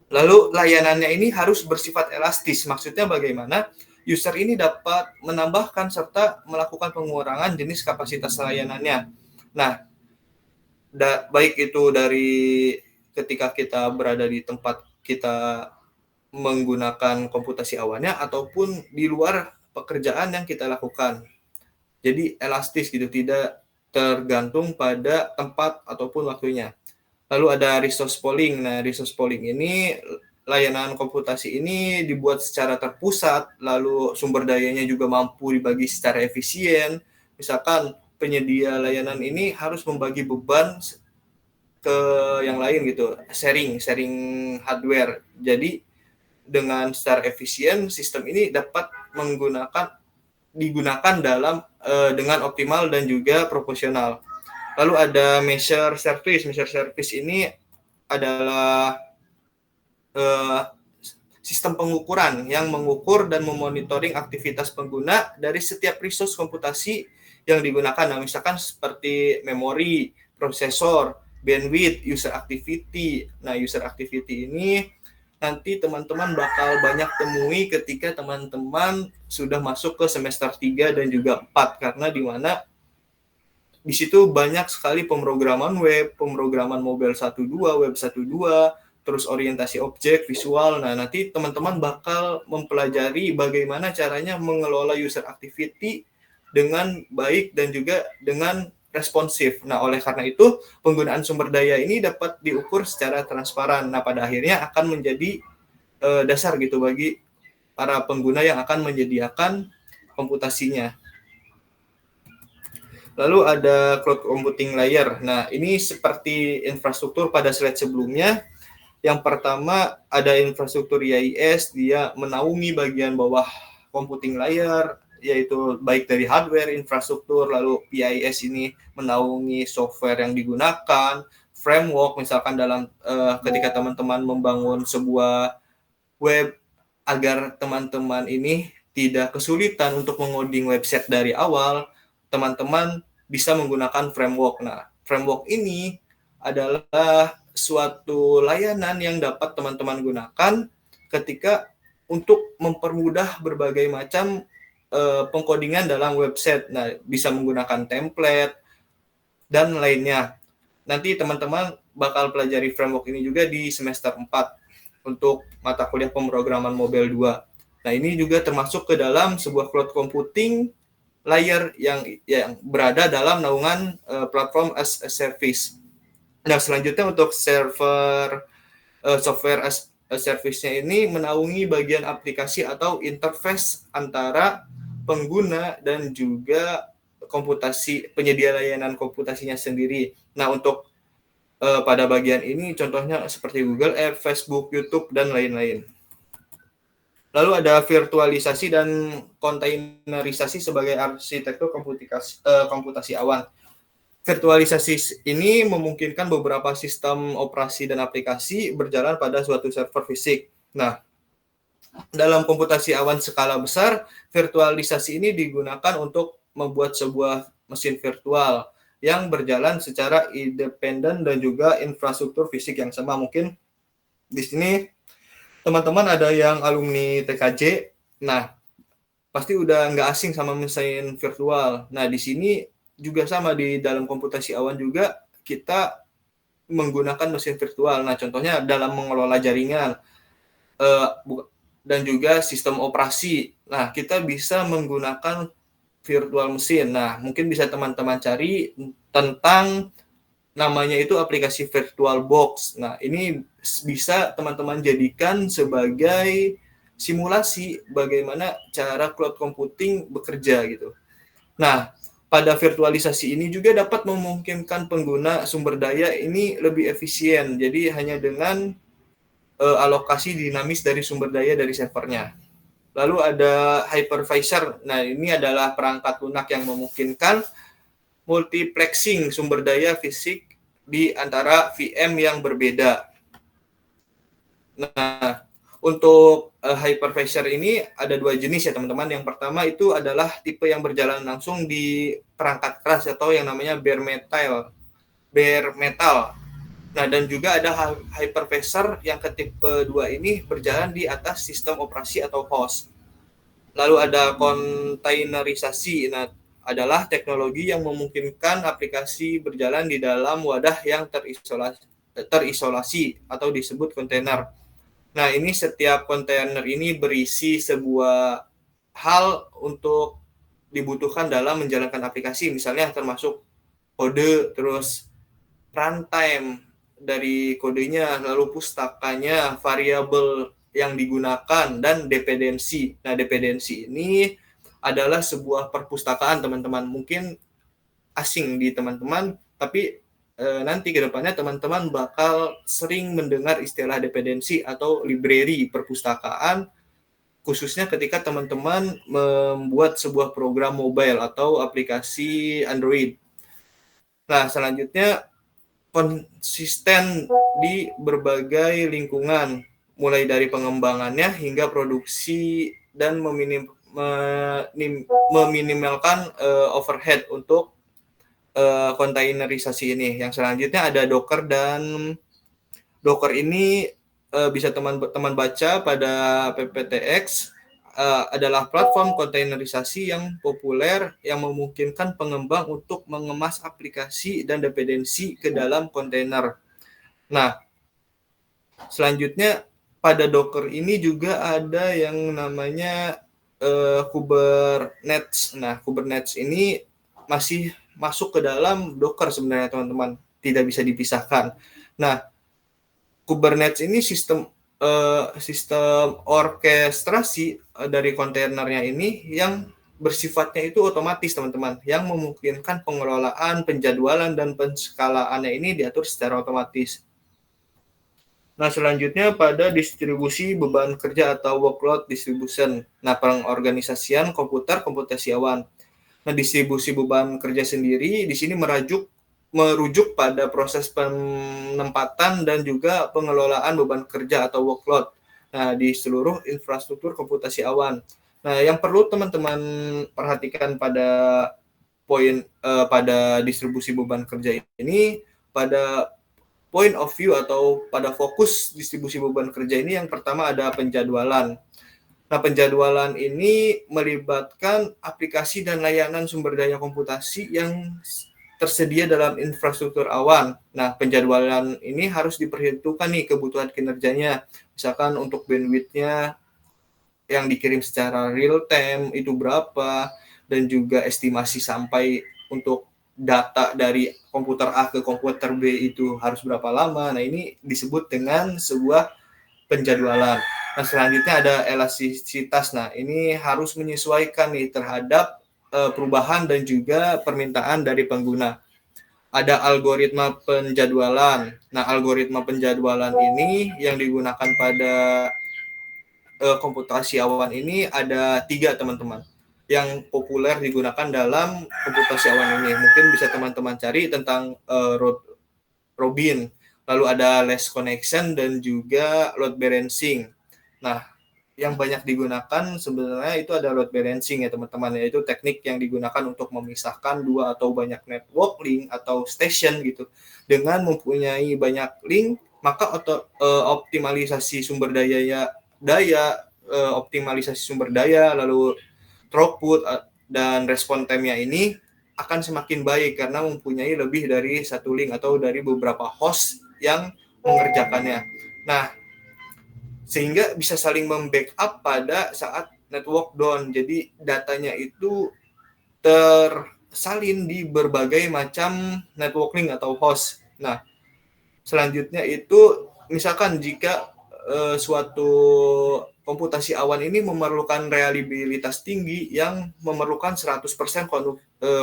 Lalu layanannya ini harus bersifat elastis. Maksudnya bagaimana? User ini dapat menambahkan serta melakukan pengurangan jenis kapasitas layanannya. Nah, baik itu dari ketika kita berada di tempat kita menggunakan komputasi awannya ataupun di luar pekerjaan yang kita lakukan. Jadi elastis gitu, tidak tergantung pada tempat ataupun waktunya. Lalu ada resource pooling. Nah, resource pooling ini, layanan komputasi ini dibuat secara terpusat, lalu sumber dayanya juga mampu dibagi secara efisien. Misalkan penyedia layanan ini harus membagi beban ke yang lain gitu, sharing hardware. Jadi dengan secara efisien, sistem ini dapat digunakan dengan optimal dan juga proporsional. Lalu ada measure service. Measure service ini adalah sistem pengukuran yang mengukur dan memonitoring aktivitas pengguna dari setiap resource komputasi yang digunakan. Nah, misalkan seperti memori, prosesor, bandwidth, user activity. Nah, user activity ini nanti teman-teman bakal banyak temui ketika teman-teman sudah masuk ke semester 3 dan juga 4, karena di mana di situ banyak sekali pemrograman web, pemrograman mobile 1.2, web 1.2, terus orientasi objek, visual. Nah, nanti teman-teman bakal mempelajari bagaimana caranya mengelola user activity dengan baik dan juga dengan responsif. Nah, oleh karena itu, penggunaan sumber daya ini dapat diukur secara transparan. Nah, pada akhirnya akan menjadi dasar gitu bagi para pengguna yang akan menyediakan komputasinya. Lalu ada cloud computing layer. Nah, ini seperti infrastruktur pada slide sebelumnya. Yang pertama ada infrastruktur IIS, dia menaungi bagian bawah computing layer, yaitu baik dari hardware, infrastruktur, lalu PIS ini menaungi software yang digunakan, framework, misalkan dalam ketika teman-teman membangun sebuah web, agar teman-teman ini tidak kesulitan untuk mengoding website dari awal, teman-teman bisa menggunakan framework. Nah, framework ini adalah suatu layanan yang dapat teman-teman gunakan ketika untuk mempermudah berbagai macam pengkodingan dalam website. Nah, bisa menggunakan template dan lainnya. Nanti teman-teman bakal pelajari framework ini juga di semester 4 untuk mata kuliah pemrograman mobile 2. Nah, ini juga termasuk ke dalam sebuah cloud computing layer yang berada dalam naungan platform as a service. Nah, selanjutnya untuk server software as a service-nya ini menaungi bagian aplikasi atau interface antara pengguna dan juga komputasi, penyedia layanan komputasinya sendiri. Nah, untuk pada bagian ini contohnya seperti Google Apps, Facebook, YouTube, dan lain-lain. Lalu ada virtualisasi dan kontainerisasi sebagai arsitektur komputasi awan. Virtualisasi ini memungkinkan beberapa sistem operasi dan aplikasi berjalan pada suatu server fisik. Nah, dalam komputasi awan skala besar, virtualisasi ini digunakan untuk membuat sebuah mesin virtual yang berjalan secara independen dan juga infrastruktur fisik yang sama. Mungkin di sini teman-teman ada yang alumni TKJ, nah pasti udah nggak asing sama mesin virtual. Nah, di sini juga sama, di dalam komputasi awan juga kita menggunakan mesin virtual. Nah, contohnya dalam mengelola jaringan dan juga sistem operasi. Nah, kita bisa menggunakan virtual mesin. Nah, mungkin bisa teman-teman cari tentang namanya itu aplikasi VirtualBox. Nah, ini bisa teman-teman jadikan sebagai simulasi bagaimana cara cloud computing bekerja gitu. Nah, pada virtualisasi ini juga dapat memungkinkan pengguna sumber daya ini lebih efisien. Jadi hanya dengan alokasi dinamis dari sumber daya dari servernya. Lalu ada hypervisor. Nah, ini adalah perangkat lunak yang memungkinkan multiplexing sumber daya fisik di antara VM yang berbeda. Nah, untuk hypervisor ini ada dua jenis ya teman-teman. Yang pertama itu adalah tipe yang berjalan langsung di perangkat keras atau yang namanya bare metal. Nah, dan juga ada hypervisor yang ke tipe 2 ini berjalan di atas sistem operasi atau host. Lalu ada kontainerisasi. Nah, adalah teknologi yang memungkinkan aplikasi berjalan di dalam wadah yang terisolasi atau disebut kontainer. Nah, ini setiap kontainer ini berisi sebuah hal untuk dibutuhkan dalam menjalankan aplikasi, misalnya termasuk kode, terus runtime dari kodenya, lalu pustakanya, variabel yang digunakan, dan dependensi. Nah, dependensi ini adalah sebuah perpustakaan, teman-teman. Mungkin asing di teman-teman, tapi nanti ke depannya teman-teman bakal sering mendengar istilah dependensi atau library perpustakaan, khususnya ketika teman-teman membuat sebuah program mobile atau aplikasi Android. Nah, selanjutnya konsisten di berbagai lingkungan, mulai dari pengembangannya hingga produksi, dan meminimalkan overhead untuk kontainerisasi ini. Yang selanjutnya ada Docker, dan Docker ini bisa teman-teman baca pada PPTX, adalah platform kontainerisasi yang populer yang memungkinkan pengembang untuk mengemas aplikasi dan dependensi ke dalam kontainer. Nah, selanjutnya pada Docker ini juga ada yang namanya Kubernetes. Nah, Kubernetes ini masih masuk ke dalam Docker sebenarnya, teman-teman. Tidak bisa dipisahkan. Nah, Kubernetes ini sistem orkestrasi dari kontainernya ini yang bersifatnya itu otomatis, teman-teman, yang memungkinkan pengelolaan, penjadwalan, dan penskalaannya ini diatur secara otomatis. Nah, selanjutnya pada distribusi beban kerja atau workload distribution. Nah, pengorganisasian komputasi awan. Nah, distribusi beban kerja sendiri di sini merujuk pada proses penempatan dan juga pengelolaan beban kerja atau workload. Nah, di seluruh infrastruktur komputasi awan. Nah, yang perlu teman-teman perhatikan pada pada distribusi beban kerja ini, pada point of view atau pada fokus distribusi beban kerja ini, yang pertama ada penjadwalan. Nah, penjadwalan ini melibatkan aplikasi dan layanan sumber daya komputasi yang tersedia dalam infrastruktur awan. Nah, penjadwalan ini harus diperhitungkan nih kebutuhan kinerjanya. Misalkan untuk bandwidth-nya yang dikirim secara real time itu berapa, dan juga estimasi sampai untuk data dari komputer A ke komputer B itu harus berapa lama. Nah, ini disebut dengan sebuah penjadwalan. Nah, selanjutnya ada elastisitas. Nah, ini harus menyesuaikan nih terhadap perubahan dan juga permintaan dari pengguna. Ada algoritma penjadwalan. Nah, algoritma penjadwalan ini yang digunakan pada komputasi awan ini ada 3, teman-teman, yang populer digunakan dalam komputasi awan ini. Mungkin bisa teman-teman cari tentang Robin, lalu ada less connection, dan juga load balancing. Nah, yang banyak digunakan sebenarnya itu ada load balancing ya, teman-teman, yaitu teknik yang digunakan untuk memisahkan 2 atau banyak network link atau station gitu. Dengan mempunyai banyak link, maka optimalisasi sumber daya, optimalisasi sumber daya, lalu throughput dan respon time-nya ini akan semakin baik karena mempunyai lebih dari 1 link atau dari beberapa host yang mengerjakannya. Nah, sehingga bisa saling membackup pada saat network down. Jadi datanya itu tersalin di berbagai macam network link atau host. Nah, selanjutnya itu misalkan jika suatu komputasi awan ini memerlukan reliabilitas tinggi yang memerlukan 100%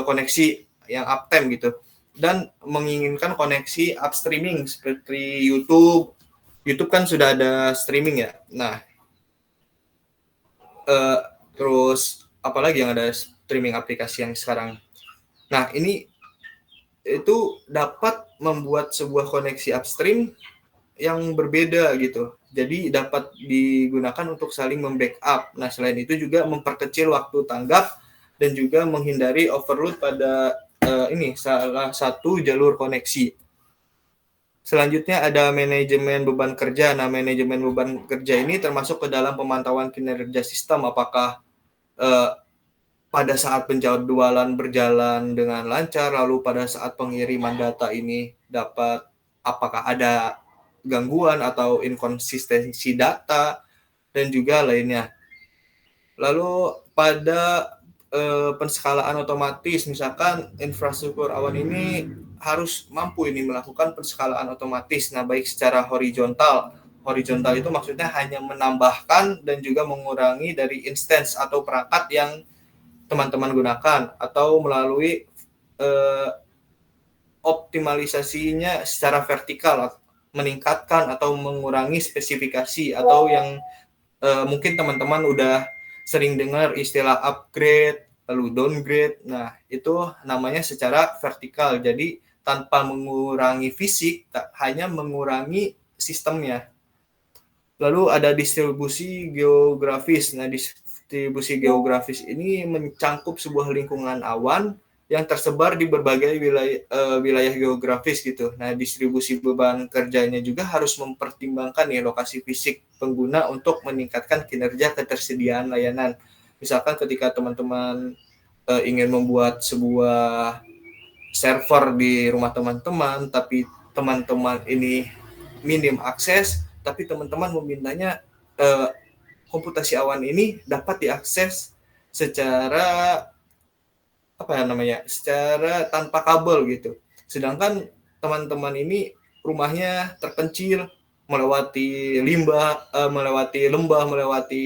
koneksi yang uptime gitu, dan menginginkan koneksi upstreaming seperti YouTube kan sudah ada streaming ya. Nah, terus apalagi yang ada streaming aplikasi yang sekarang. Nah, ini itu dapat membuat sebuah koneksi upstream yang berbeda gitu. Jadi dapat digunakan untuk saling membackup. Nah, selain itu juga memperkecil waktu tanggap dan juga menghindari overload pada ini salah satu jalur koneksi. Selanjutnya ada manajemen beban kerja. Nah, manajemen beban kerja ini termasuk ke dalam pemantauan kinerja sistem, apakah pada saat penjadwalan berjalan dengan lancar, lalu pada saat pengiriman data ini apakah ada gangguan atau inkonsistensi data, dan juga lainnya. Lalu pada penskalaan otomatis, misalkan infrastruktur awan ini harus mampu ini melakukan penskalaan otomatis. Nah, baik secara horizontal itu maksudnya hanya menambahkan dan juga mengurangi dari instance atau perangkat yang teman-teman gunakan, atau melalui optimalisasinya secara vertikal, meningkatkan atau mengurangi spesifikasi, atau yang mungkin teman-teman udah sering dengar istilah upgrade lalu downgrade. Nah, itu namanya secara vertikal. Jadi tanpa mengurangi fisik, hanya mengurangi sistemnya. Lalu ada distribusi geografis. Nah, distribusi geografis ini mencangkup sebuah lingkungan awan yang tersebar di berbagai wilayah geografis gitu. Nah, distribusi beban kerjanya juga harus mempertimbangkan nih lokasi fisik pengguna untuk meningkatkan kinerja ketersediaan layanan. Misalkan ketika teman-teman ingin membuat sebuah server di rumah teman-teman, tapi teman-teman ini minim akses, tapi teman-teman memintanya komputasi awan ini dapat diakses secara secara tanpa kabel gitu. Sedangkan teman-teman ini rumahnya terpencil, melewati lembah, melewati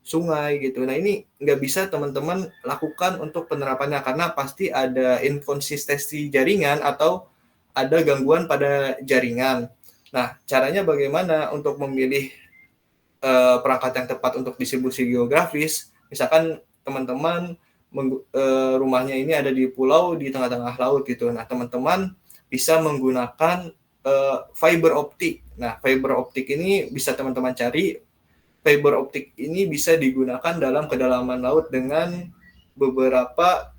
sungai gitu. Nah, ini nggak bisa teman-teman lakukan untuk penerapannya karena pasti ada inkonsistensi jaringan atau ada gangguan pada jaringan. Nah, caranya bagaimana untuk memilih perangkat yang tepat untuk distribusi geografis? Misalkan teman-teman rumahnya ini ada di pulau di tengah-tengah laut gitu. Nah, teman-teman bisa menggunakan fiber optik. Nah, fiber optik ini bisa teman-teman cari. Fiber optik ini bisa digunakan dalam kedalaman laut dengan beberapa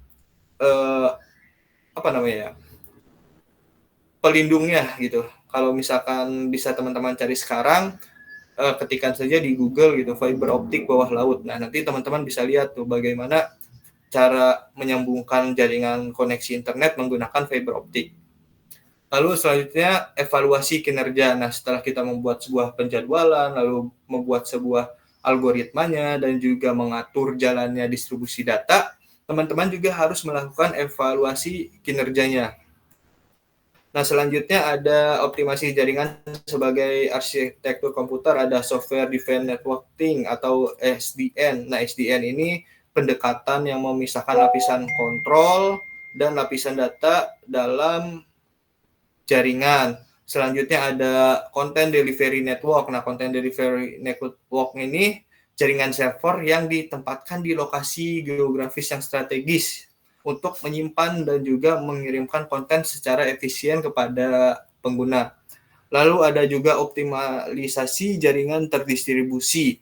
pelindungnya gitu. Kalau misalkan bisa teman-teman cari sekarang, ketikkan saja di Google gitu, fiber optik bawah laut. Nah, nanti teman-teman bisa lihat tuh bagaimana cara menyambungkan jaringan koneksi internet menggunakan fiber optik. Lalu selanjutnya evaluasi kinerja. Nah, setelah kita membuat sebuah penjadwalan, lalu membuat sebuah algoritmanya dan juga mengatur jalannya distribusi data, teman-teman juga harus melakukan evaluasi kinerjanya. Nah, selanjutnya ada optimasi jaringan sebagai arsitektur komputer, ada software defined networking atau SDN. Nah, SDN ini pendekatan yang memisahkan lapisan kontrol dan lapisan data dalam jaringan. Selanjutnya ada content delivery network. Nah, content delivery network ini jaringan server yang ditempatkan di lokasi geografis yang strategis untuk menyimpan dan juga mengirimkan konten secara efisien kepada pengguna. Lalu ada juga optimalisasi jaringan terdistribusi.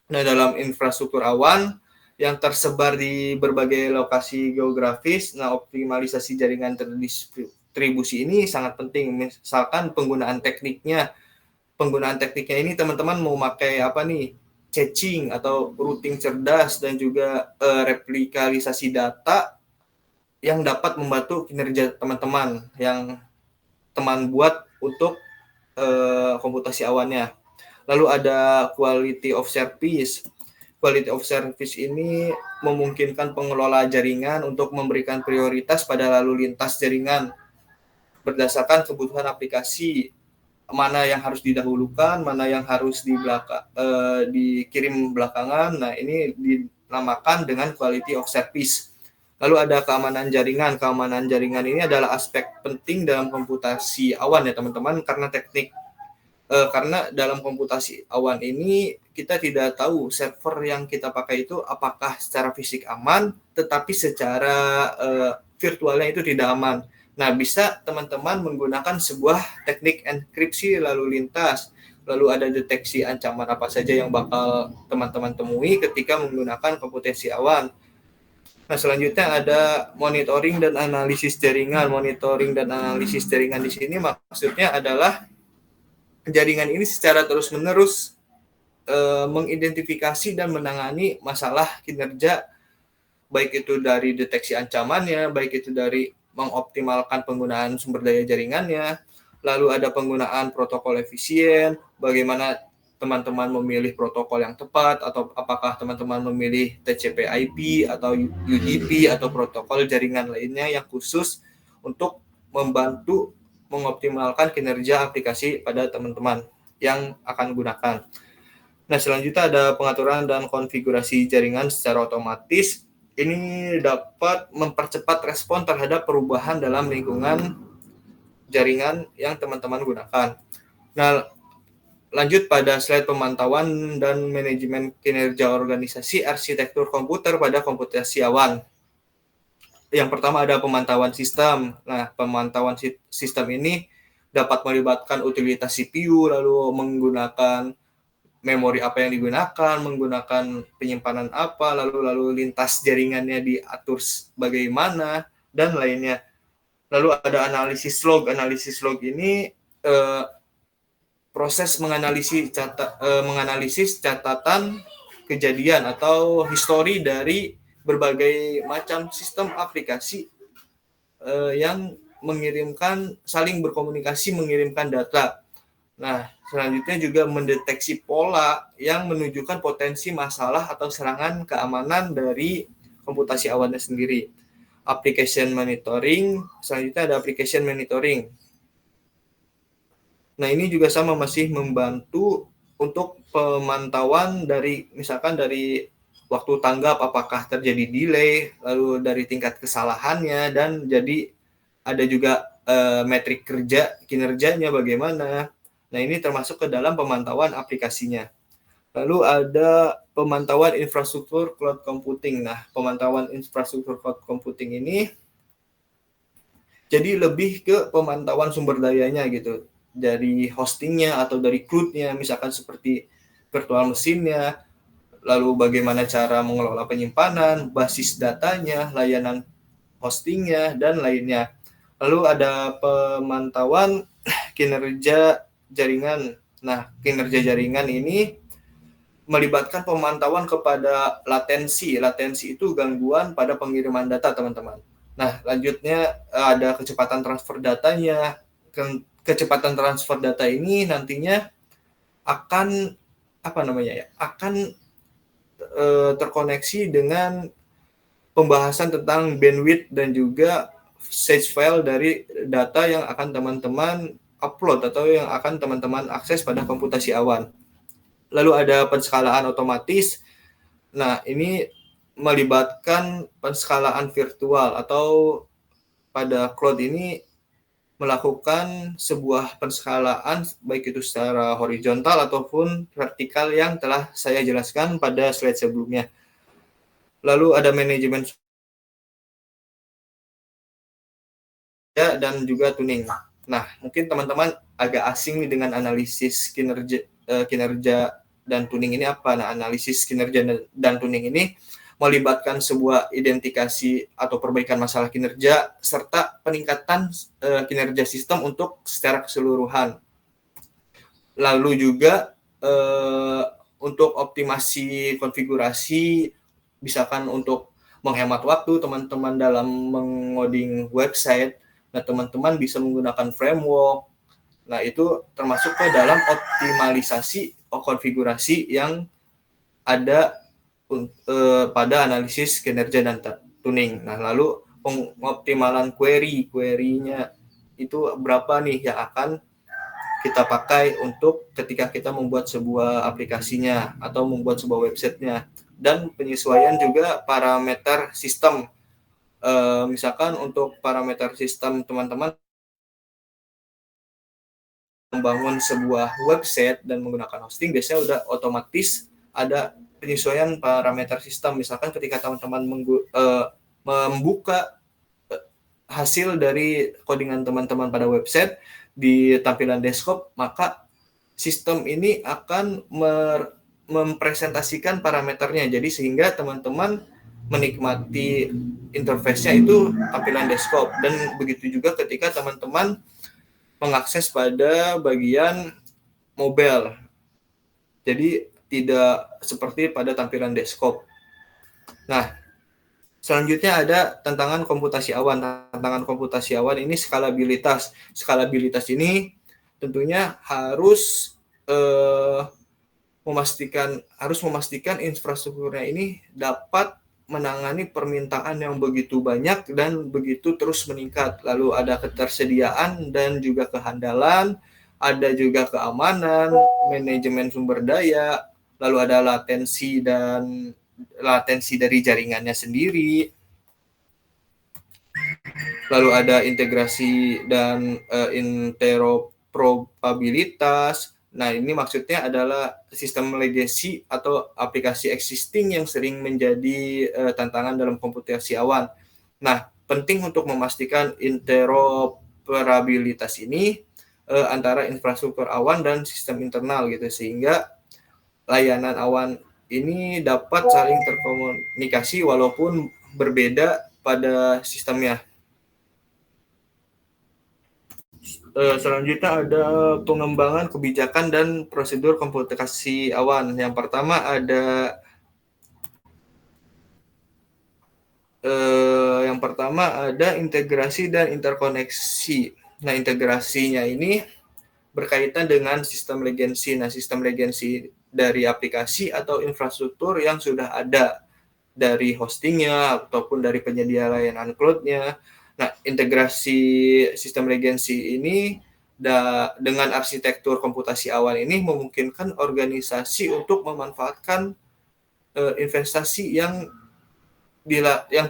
Nah, dalam infrastruktur awan yang tersebar di berbagai lokasi geografis, nah optimalisasi jaringan terdistribusi ini sangat penting. Misalkan penggunaan tekniknya ini teman-teman mau pakai apa nih? Caching atau routing cerdas dan juga replikalisasi data yang dapat membantu kinerja teman-teman yang teman buat untuk komputasi awannya. Lalu ada quality of service. Quality of service ini memungkinkan pengelola jaringan untuk memberikan prioritas pada lalu lintas jaringan berdasarkan kebutuhan aplikasi, mana yang harus didahulukan, mana yang harus dikirim belakangan. Nah, ini dinamakan dengan quality of service. Lalu ada keamanan jaringan. Keamanan jaringan ini adalah aspek penting dalam komputasi awan ya teman-teman, karena dalam komputasi awan ini kita tidak tahu server yang kita pakai itu apakah secara fisik aman, tetapi secara virtualnya itu tidak aman. Nah, bisa teman-teman menggunakan sebuah teknik enkripsi lalu lintas, lalu ada deteksi ancaman apa saja yang bakal teman-teman temui ketika menggunakan komputasi awan. Nah, selanjutnya ada monitoring dan analisis jaringan. Monitoring dan analisis jaringan di sini maksudnya adalah jaringan ini secara terus-menerus mengidentifikasi dan menangani masalah kinerja, baik itu dari deteksi ancamannya, baik itu dari mengoptimalkan penggunaan sumber daya jaringannya, lalu ada penggunaan protokol efisien, bagaimana teman-teman memilih protokol yang tepat, atau apakah teman-teman memilih TCP/IP atau UDP atau protokol jaringan lainnya yang khusus untuk membantu mengoptimalkan kinerja aplikasi pada teman-teman yang akan gunakan. Nah, selanjutnya ada pengaturan dan konfigurasi jaringan secara otomatis. Ini dapat mempercepat respon terhadap perubahan dalam lingkungan jaringan yang teman-teman gunakan. Nah, lanjut pada slide pemantauan dan manajemen kinerja organisasi arsitektur komputer pada komputasi awan. Yang pertama ada pemantauan sistem. Nah, pemantauan sistem ini dapat melibatkan utilitas CPU, lalu menggunakan memori apa yang digunakan, menggunakan penyimpanan apa, lalu lintas jaringannya diatur bagaimana, dan lainnya. Lalu ada analisis log. Analisis log ini proses menganalisis catatan kejadian atau histori dari berbagai macam sistem aplikasi yang saling berkomunikasi mengirimkan data. Nah, selanjutnya juga mendeteksi pola yang menunjukkan potensi masalah atau serangan keamanan dari komputasi awannya sendiri. Application monitoring, selanjutnya ada application monitoring. Nah, ini juga sama, masih membantu untuk pemantauan misalkan dari waktu tanggap apakah terjadi delay, lalu dari tingkat kesalahannya, dan jadi ada juga metrik kinerjanya bagaimana. Nah, ini termasuk ke dalam pemantauan aplikasinya. Lalu ada pemantauan infrastruktur cloud computing. Nah, pemantauan infrastruktur cloud computing ini jadi lebih ke pemantauan sumber dayanya gitu. Dari hostingnya atau dari cloud-nya, misalkan seperti virtual mesinnya, lalu bagaimana cara mengelola penyimpanan, basis datanya, layanan hostingnya, dan lainnya. Lalu ada pemantauan kinerja jaringan. Nah, kinerja jaringan ini melibatkan pemantauan kepada latensi. Latensi itu gangguan pada pengiriman data, teman-teman. Nah, lanjutnya ada kecepatan transfer datanya. Kecepatan transfer data ini nantinya akan terkoneksi dengan pembahasan tentang bandwidth dan juga size file dari data yang akan teman-teman upload atau yang akan teman-teman akses pada komputasi awan. Lalu ada penskalaan otomatis. Nah, ini melibatkan penskalaan virtual atau pada cloud ini melakukan sebuah penskalaan baik itu secara horizontal ataupun vertikal yang telah saya jelaskan pada slide sebelumnya. Lalu ada manajemen dan juga tuning. Nah, mungkin teman-teman agak asing nih dengan analisis kinerja dan tuning ini apa? Nah, analisis kinerja dan tuning ini melibatkan sebuah identifikasi atau perbaikan masalah kinerja serta peningkatan kinerja sistem untuk secara keseluruhan. Lalu juga untuk optimasi konfigurasi, misalkan untuk menghemat waktu teman-teman dalam mengoding website. Nah, teman-teman bisa menggunakan framework. Nah, itu termasuk ke dalam optimalisasi konfigurasi yang ada pada analisis kinerja dan tuning. Nah, lalu pengoptimalan query-nya itu berapa nih yang akan kita pakai untuk ketika kita membuat sebuah aplikasinya atau membuat sebuah websitenya, dan penyesuaian juga parameter sistem. Misalkan untuk parameter sistem teman-teman membangun sebuah website dan menggunakan hosting, biasanya udah otomatis ada penyesuaian parameter sistem. Misalkan ketika teman-teman membuka hasil dari codingan teman-teman pada website di tampilan desktop, maka sistem ini akan mempresentasikan parameternya. Jadi sehingga teman-teman menikmati interface-nya itu tampilan desktop, dan begitu juga ketika teman-teman mengakses pada bagian mobile. Jadi tidak seperti pada tampilan desktop. Nah, selanjutnya ada tantangan komputasi awan. Tantangan komputasi awan ini skalabilitas. Skalabilitas ini tentunya harus memastikan infrastrukturnya ini dapat menangani permintaan yang begitu banyak dan begitu terus meningkat. Lalu ada ketersediaan dan juga kehandalan, ada juga keamanan, manajemen sumber daya, lalu ada latensi dari jaringannya sendiri. Lalu ada integrasi dan interoperabilitas. Nah, ini maksudnya adalah sistem legacy atau aplikasi existing yang sering menjadi tantangan dalam komputasi awan. Nah, penting untuk memastikan interoperabilitas ini antara infrastruktur awan dan sistem internal gitu, sehingga layanan awan ini dapat saling terkomunikasi walaupun berbeda pada sistemnya. Selanjutnya ada pengembangan kebijakan dan prosedur komputasi awan. Yang pertama ada integrasi dan interkoneksi. Nah, integrasinya ini berkaitan dengan sistem legacy. Nah, sistem legacy dari aplikasi atau infrastruktur yang sudah ada dari hostingnya ataupun dari penyedia layanan cloud-nya. Nah, integrasi sistem legacy ini dengan arsitektur komputasi awan ini memungkinkan organisasi untuk memanfaatkan investasi yang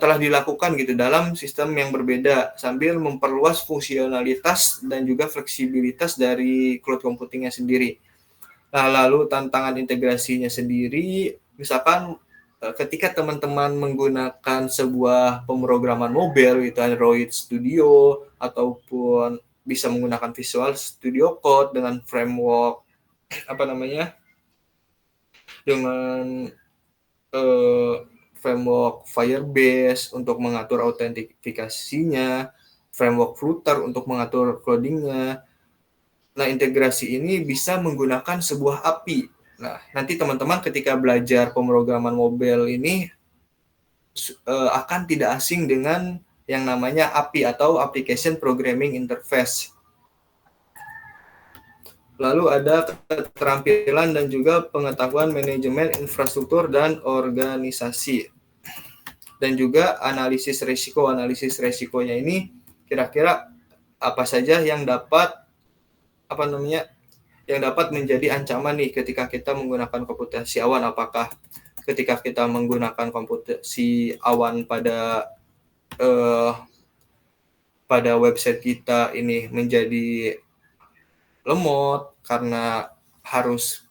telah dilakukan gitu dalam sistem yang berbeda sambil memperluas fungsionalitas dan juga fleksibilitas dari cloud computingnya sendiri. Nah, lalu tantangan integrasinya sendiri, misalkan ketika teman-teman menggunakan sebuah pemrograman mobile gitu Android Studio ataupun bisa menggunakan Visual Studio Code dengan framework dengan framework Firebase untuk mengatur autentifikasinya, framework Flutter untuk mengatur codingnya. Nah, integrasi ini bisa menggunakan sebuah API. Nah, nanti teman-teman ketika belajar pemrograman mobile ini akan tidak asing dengan yang namanya API atau Application Programming Interface. Lalu ada keterampilan dan juga pengetahuan manajemen infrastruktur dan organisasi. Dan juga analisis risiko. Analisis risikonya ini kira-kira apa saja yang dapat menjadi ancaman nih ketika kita menggunakan komputasi awan. Apakah ketika kita menggunakan komputasi awan pada website kita ini menjadi lemot karena harus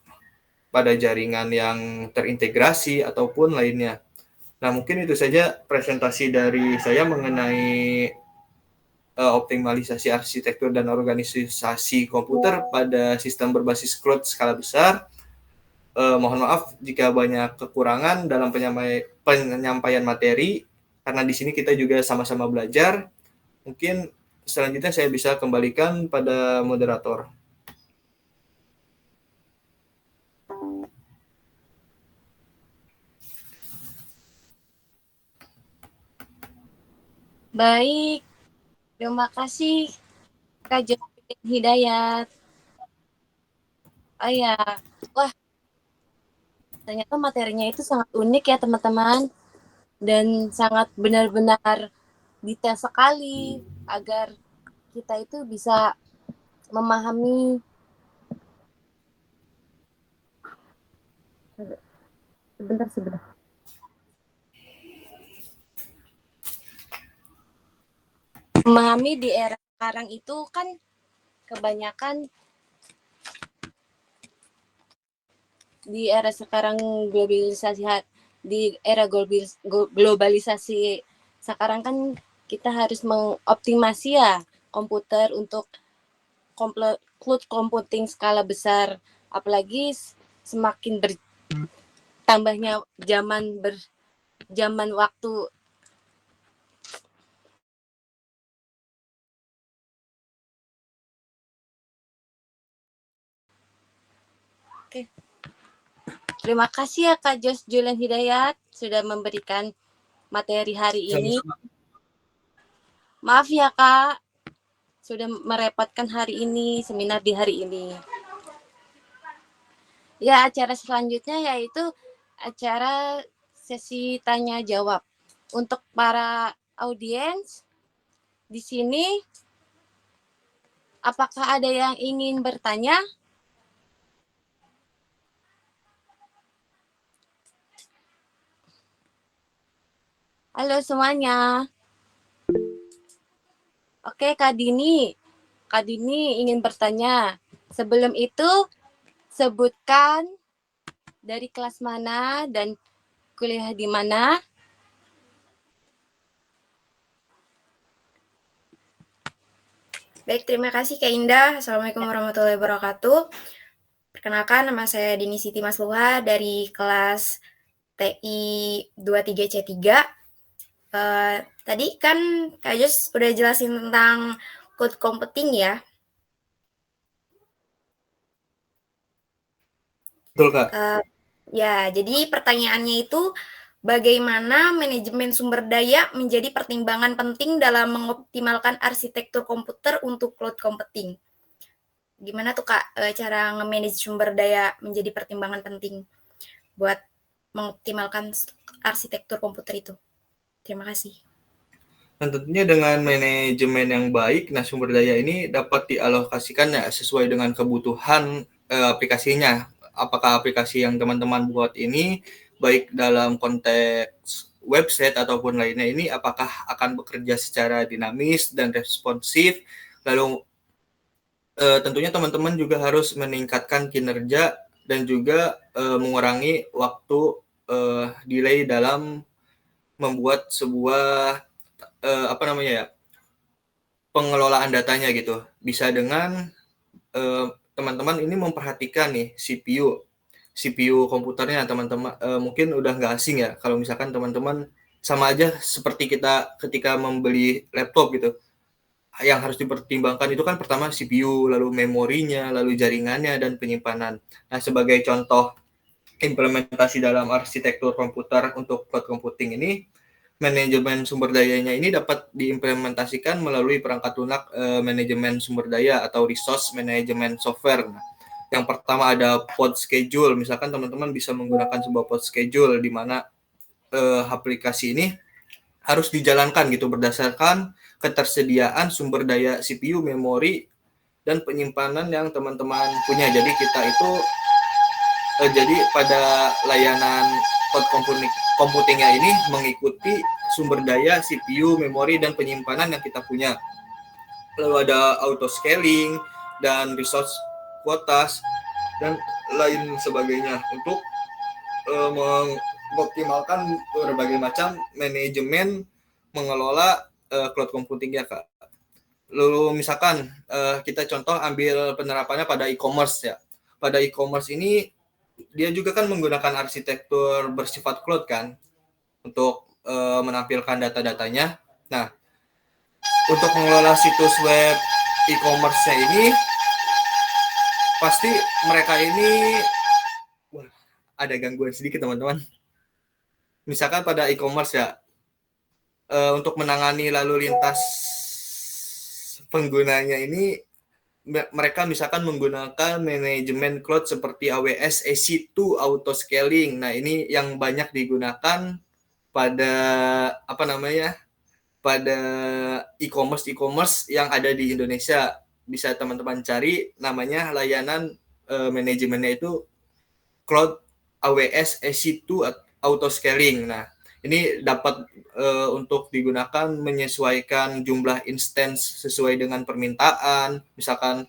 pada jaringan yang terintegrasi ataupun lainnya. Nah, mungkin itu saja presentasi dari saya mengenai optimalisasi arsitektur dan organisasi komputer pada sistem berbasis cloud skala besar. Mohon maaf jika banyak kekurangan dalam penyampaian materi, karena di sini kita juga sama-sama belajar. Mungkin selanjutnya saya bisa kembalikan pada moderator. Baik, terima kasih Kak Jovin Hidayat. Oh ya, wah ternyata materinya itu sangat unik ya teman-teman, dan sangat benar-benar detail sekali agar kita itu bisa memahami sebentar. Memahami di era sekarang itu kan kebanyakan di era sekarang globalisasi sekarang kan kita harus mengoptimasi ya komputer untuk cloud computing skala besar, apalagi semakin bertambahnya zaman waktu. Oke. Terima kasih ya Kak Julian Hidayat sudah memberikan materi hari ini. Maaf ya Kak, sudah merepotkan hari ini, seminar di hari ini. Ya, acara selanjutnya yaitu acara sesi tanya jawab. Untuk para audiens di sini, apakah ada yang ingin bertanya? Halo semuanya. Oke, Kak Dini ingin bertanya. Sebelum itu, sebutkan dari kelas mana dan kuliah di mana. Baik, terima kasih Kak Indah. Assalamualaikum warahmatullahi wabarakatuh. Perkenalkan, nama saya Dini Siti Masluha dari kelas TI 23C3. Tadi kan Kak Jos udah jelasin tentang cloud computing ya. Betul, Kak. Ya, jadi pertanyaannya itu bagaimana manajemen sumber daya menjadi pertimbangan penting dalam mengoptimalkan arsitektur komputer untuk cloud computing? Gimana tuh Kak cara nge-manage sumber daya menjadi pertimbangan penting buat mengoptimalkan arsitektur komputer itu? Terima kasih. Dan tentunya dengan manajemen yang baik, nah sumber daya ini dapat dialokasikannya sesuai dengan kebutuhan aplikasinya. Apakah aplikasi yang teman-teman buat ini baik dalam konteks website ataupun lainnya ini apakah akan bekerja secara dinamis dan responsif. Lalu tentunya teman-teman juga harus meningkatkan kinerja dan juga mengurangi waktu delay dalam membuat sebuah pengelolaan datanya gitu. Bisa dengan teman-teman ini memperhatikan nih CPU komputernya teman-teman, mungkin udah nggak asing ya kalau misalkan teman-teman sama aja seperti kita ketika membeli laptop gitu. Yang harus dipertimbangkan itu kan pertama CPU, lalu memorinya, lalu jaringannya, dan penyimpanan. Nah, sebagai contoh implementasi dalam arsitektur komputer untuk cloud computing ini, manajemen sumber dayanya ini dapat diimplementasikan melalui perangkat lunak manajemen sumber daya atau resource management software. Nah, yang pertama ada pod schedule. Misalkan teman-teman bisa menggunakan sebuah pod schedule di mana aplikasi ini harus dijalankan gitu berdasarkan ketersediaan sumber daya CPU, memori, dan penyimpanan yang teman-teman punya. Jadi kita itu jadi pada layanan cloud computingnya ini mengikuti sumber daya CPU, memori, dan penyimpanan yang kita punya. Lalu ada auto scaling dan resource quotas dan lain sebagainya untuk mengoptimalkan berbagai macam manajemen mengelola cloud computing ya Kak. Lalu misalkan kita contoh ambil penerapannya pada e-commerce ya. Pada e-commerce ini dia juga kan menggunakan arsitektur bersifat cloud kan untuk menampilkan data-datanya. Nah, untuk mengelola situs web e-commerce-nya ini pasti mereka ini ada gangguan sedikit teman-teman. Misalkan pada e-commerce ya, untuk menangani lalu lintas penggunanya ini mereka misalkan menggunakan manajemen cloud seperti AWS EC2 auto scaling. Nah, ini yang banyak digunakan pada pada e-commerce yang ada di Indonesia. Bisa teman-teman cari namanya layanan manajemennya itu Cloud AWS EC2 auto scaling. Nah, ini dapat untuk digunakan menyesuaikan jumlah instance sesuai dengan permintaan. Misalkan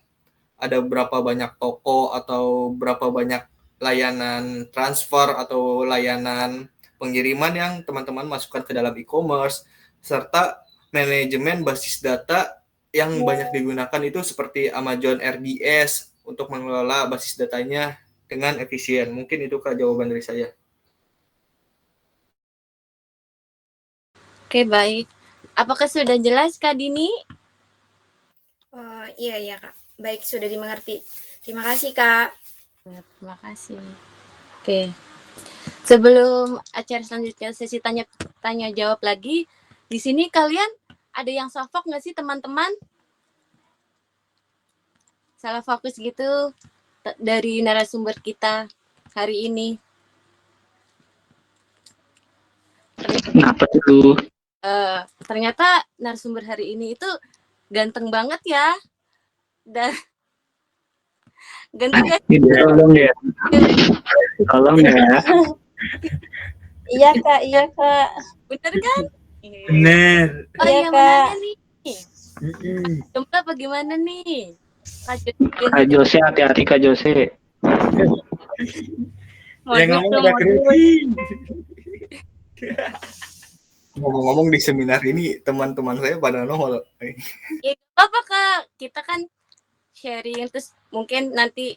ada berapa banyak toko atau berapa banyak layanan transfer atau layanan pengiriman yang teman-teman masukkan ke dalam e-commerce, serta manajemen basis data yang banyak digunakan itu seperti Amazon RDS untuk mengelola basis datanya dengan efisien. Mungkin itu Kak jawaban dari saya. Oke, baik. Apakah sudah jelas, Kak Dini? Iya, Kak. Baik, sudah dimengerti. Terima kasih, Kak. Terima kasih. Oke. Sebelum acara selanjutnya sesi tanya jawab lagi, di sini kalian ada yang sofok nggak sih, teman-teman? Salah fokus gitu dari narasumber kita hari ini. Kenapa tuh? Ternyata narasumber hari ini itu ganteng banget ya, dan ganteng kan? Tolong ya. Iya kak. Bener kan? Bener. Oh Iya, iya, Kak. mana nih? Jumlah bagaimana nih? Kak Jose, hati-hati Kak Jose. Yang ngomong udah kering. Ngomong-ngomong di seminar ini teman-teman saya pada nongol. Ya, apa Kak? Kita kan sharing terus mungkin nanti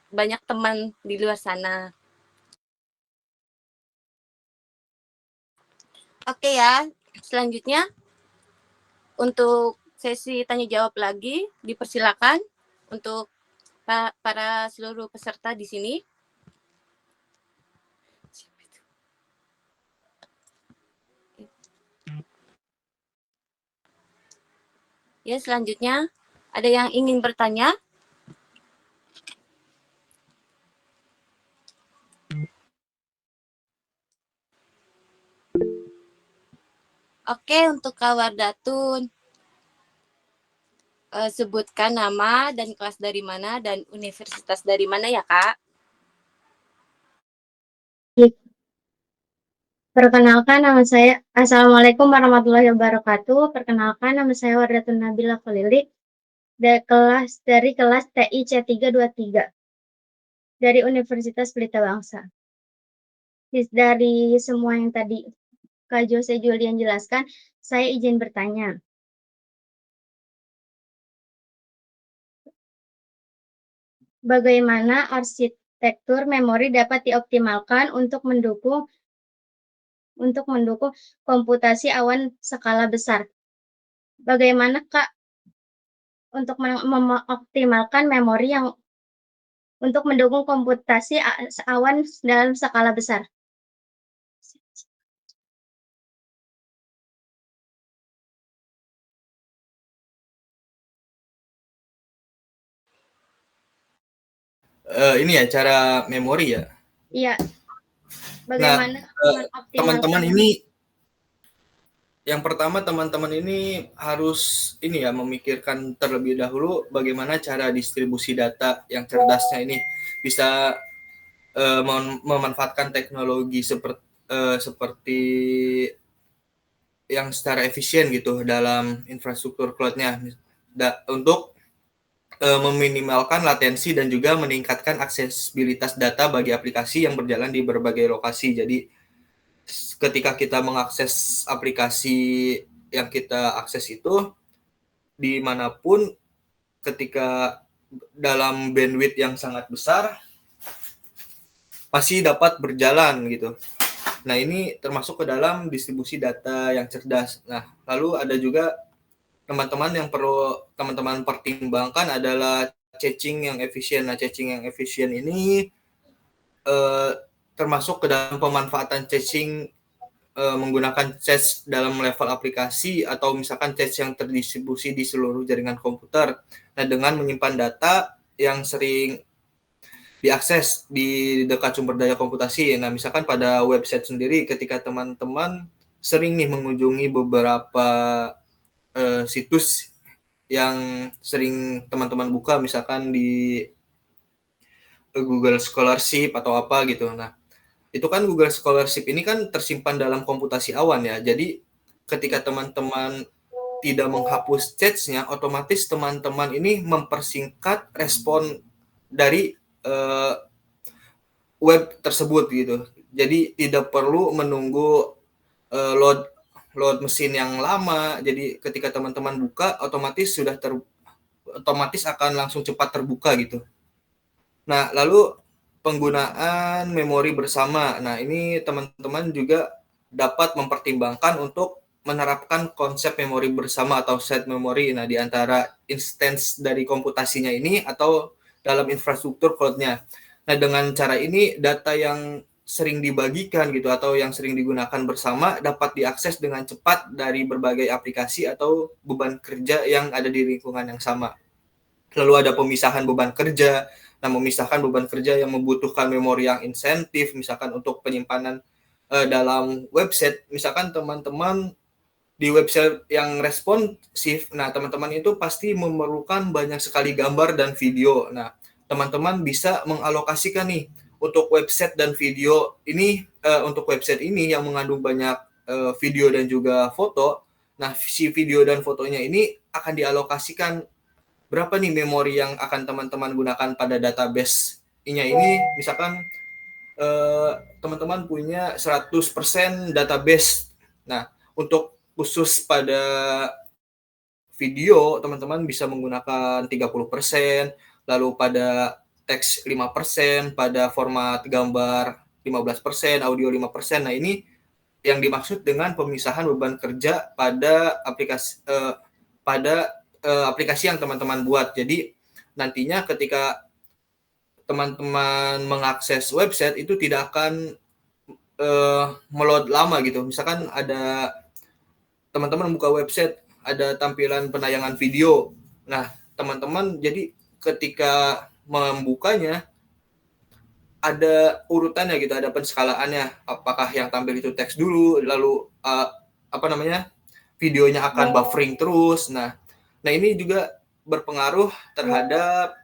banyak teman di luar sana. Oke ya, selanjutnya untuk sesi tanya jawab lagi, dipersilakan untuk para seluruh peserta di sini. Ya, selanjutnya ada yang ingin bertanya? Oke, untuk Kak Wardatun, sebutkan nama dan kelas dari mana dan universitas dari mana ya, Kak? Perkenalkan nama saya, Assalamualaikum warahmatullahi wabarakatuh. Perkenalkan nama saya Wardatun Nabila Khalili dari kelas TI C323 dari Universitas Pelita Bangsa. Dari semua yang tadi Kak Jose Julian jelaskan, saya izin bertanya. Bagaimana arsitektur memori dapat dioptimalkan untuk mendukung komputasi awan skala besar? Bagaimana Kak untuk mengoptimalkan memori yang untuk mendukung komputasi awan dalam skala besar? Ini ya cara memori ya. Iya. Bagaimana teman-teman ini yang pertama teman-teman ini harus ini ya memikirkan terlebih dahulu bagaimana cara distribusi data yang cerdasnya ini bisa memanfaatkan teknologi seperti yang secara efisien gitu dalam infrastruktur cloud-nya untuk meminimalkan latensi dan juga meningkatkan aksesibilitas data bagi aplikasi yang berjalan di berbagai lokasi. Jadi ketika kita mengakses aplikasi yang kita akses itu dimanapun ketika dalam bandwidth yang sangat besar pasti dapat berjalan gitu. Nah ini termasuk ke dalam distribusi data yang cerdas. Nah lalu ada juga teman-teman yang perlu teman-teman pertimbangkan adalah caching yang efisien. Nah, caching yang efisien ini termasuk ke dalam pemanfaatan caching menggunakan cache dalam level aplikasi atau misalkan cache yang terdistribusi di seluruh jaringan komputer. Nah, dengan menyimpan data yang sering diakses di dekat sumber daya komputasi. Nah, misalkan pada website sendiri ketika teman-teman sering nih mengunjungi beberapa situs yang sering teman-teman buka misalkan di Google Scholarship atau apa gitu. Nah, itu kan Google Scholarship ini kan tersimpan dalam komputasi awan ya. Jadi ketika teman-teman tidak menghapus cache-nya, otomatis teman-teman ini mempersingkat respon dari web tersebut gitu. Jadi tidak perlu menunggu load mesin yang lama. Jadi ketika teman-teman buka otomatis otomatis akan langsung cepat terbuka gitu. Nah, lalu penggunaan memori bersama. Nah, ini teman-teman juga dapat mempertimbangkan untuk menerapkan konsep memori bersama atau shared memory. Nah, di antara instance dari komputasinya ini atau dalam infrastruktur cloud-nya. Nah, dengan cara ini data yang sering dibagikan gitu atau yang sering digunakan bersama dapat diakses dengan cepat dari berbagai aplikasi atau beban kerja yang ada di lingkungan yang sama. Lalu ada pemisahan beban kerja. Nah, memisahkan beban kerja yang membutuhkan memori yang insentif, misalkan untuk penyimpanan dalam website, misalkan teman-teman di website yang responsif, nah teman-teman itu pasti memerlukan banyak sekali gambar dan video. Nah, teman-teman bisa mengalokasikan nih untuk website dan video ini, untuk website ini yang mengandung banyak video dan juga foto. Nah, si video dan fotonya ini akan dialokasikan berapa nih memori yang akan teman-teman gunakan pada database-nya ini. Misalkan teman-teman punya 100% database. Nah, untuk khusus pada video, teman-teman bisa menggunakan 30%, lalu pada teks 5%, pada format gambar 15%, audio 5%. Nah, ini yang dimaksud dengan pemisahan beban kerja pada aplikasi yang teman-teman buat. Jadi nantinya ketika teman-teman mengakses website itu tidak akan meload lama gitu. Misalkan ada teman-teman buka website, ada tampilan penayangan video. Nah, teman-teman jadi ketika membukanya ada urutannya gitu, ada penskalaannya. Apakah yang tampil itu teks dulu, lalu videonya akan buffering terus. Nah ini juga berpengaruh terhadap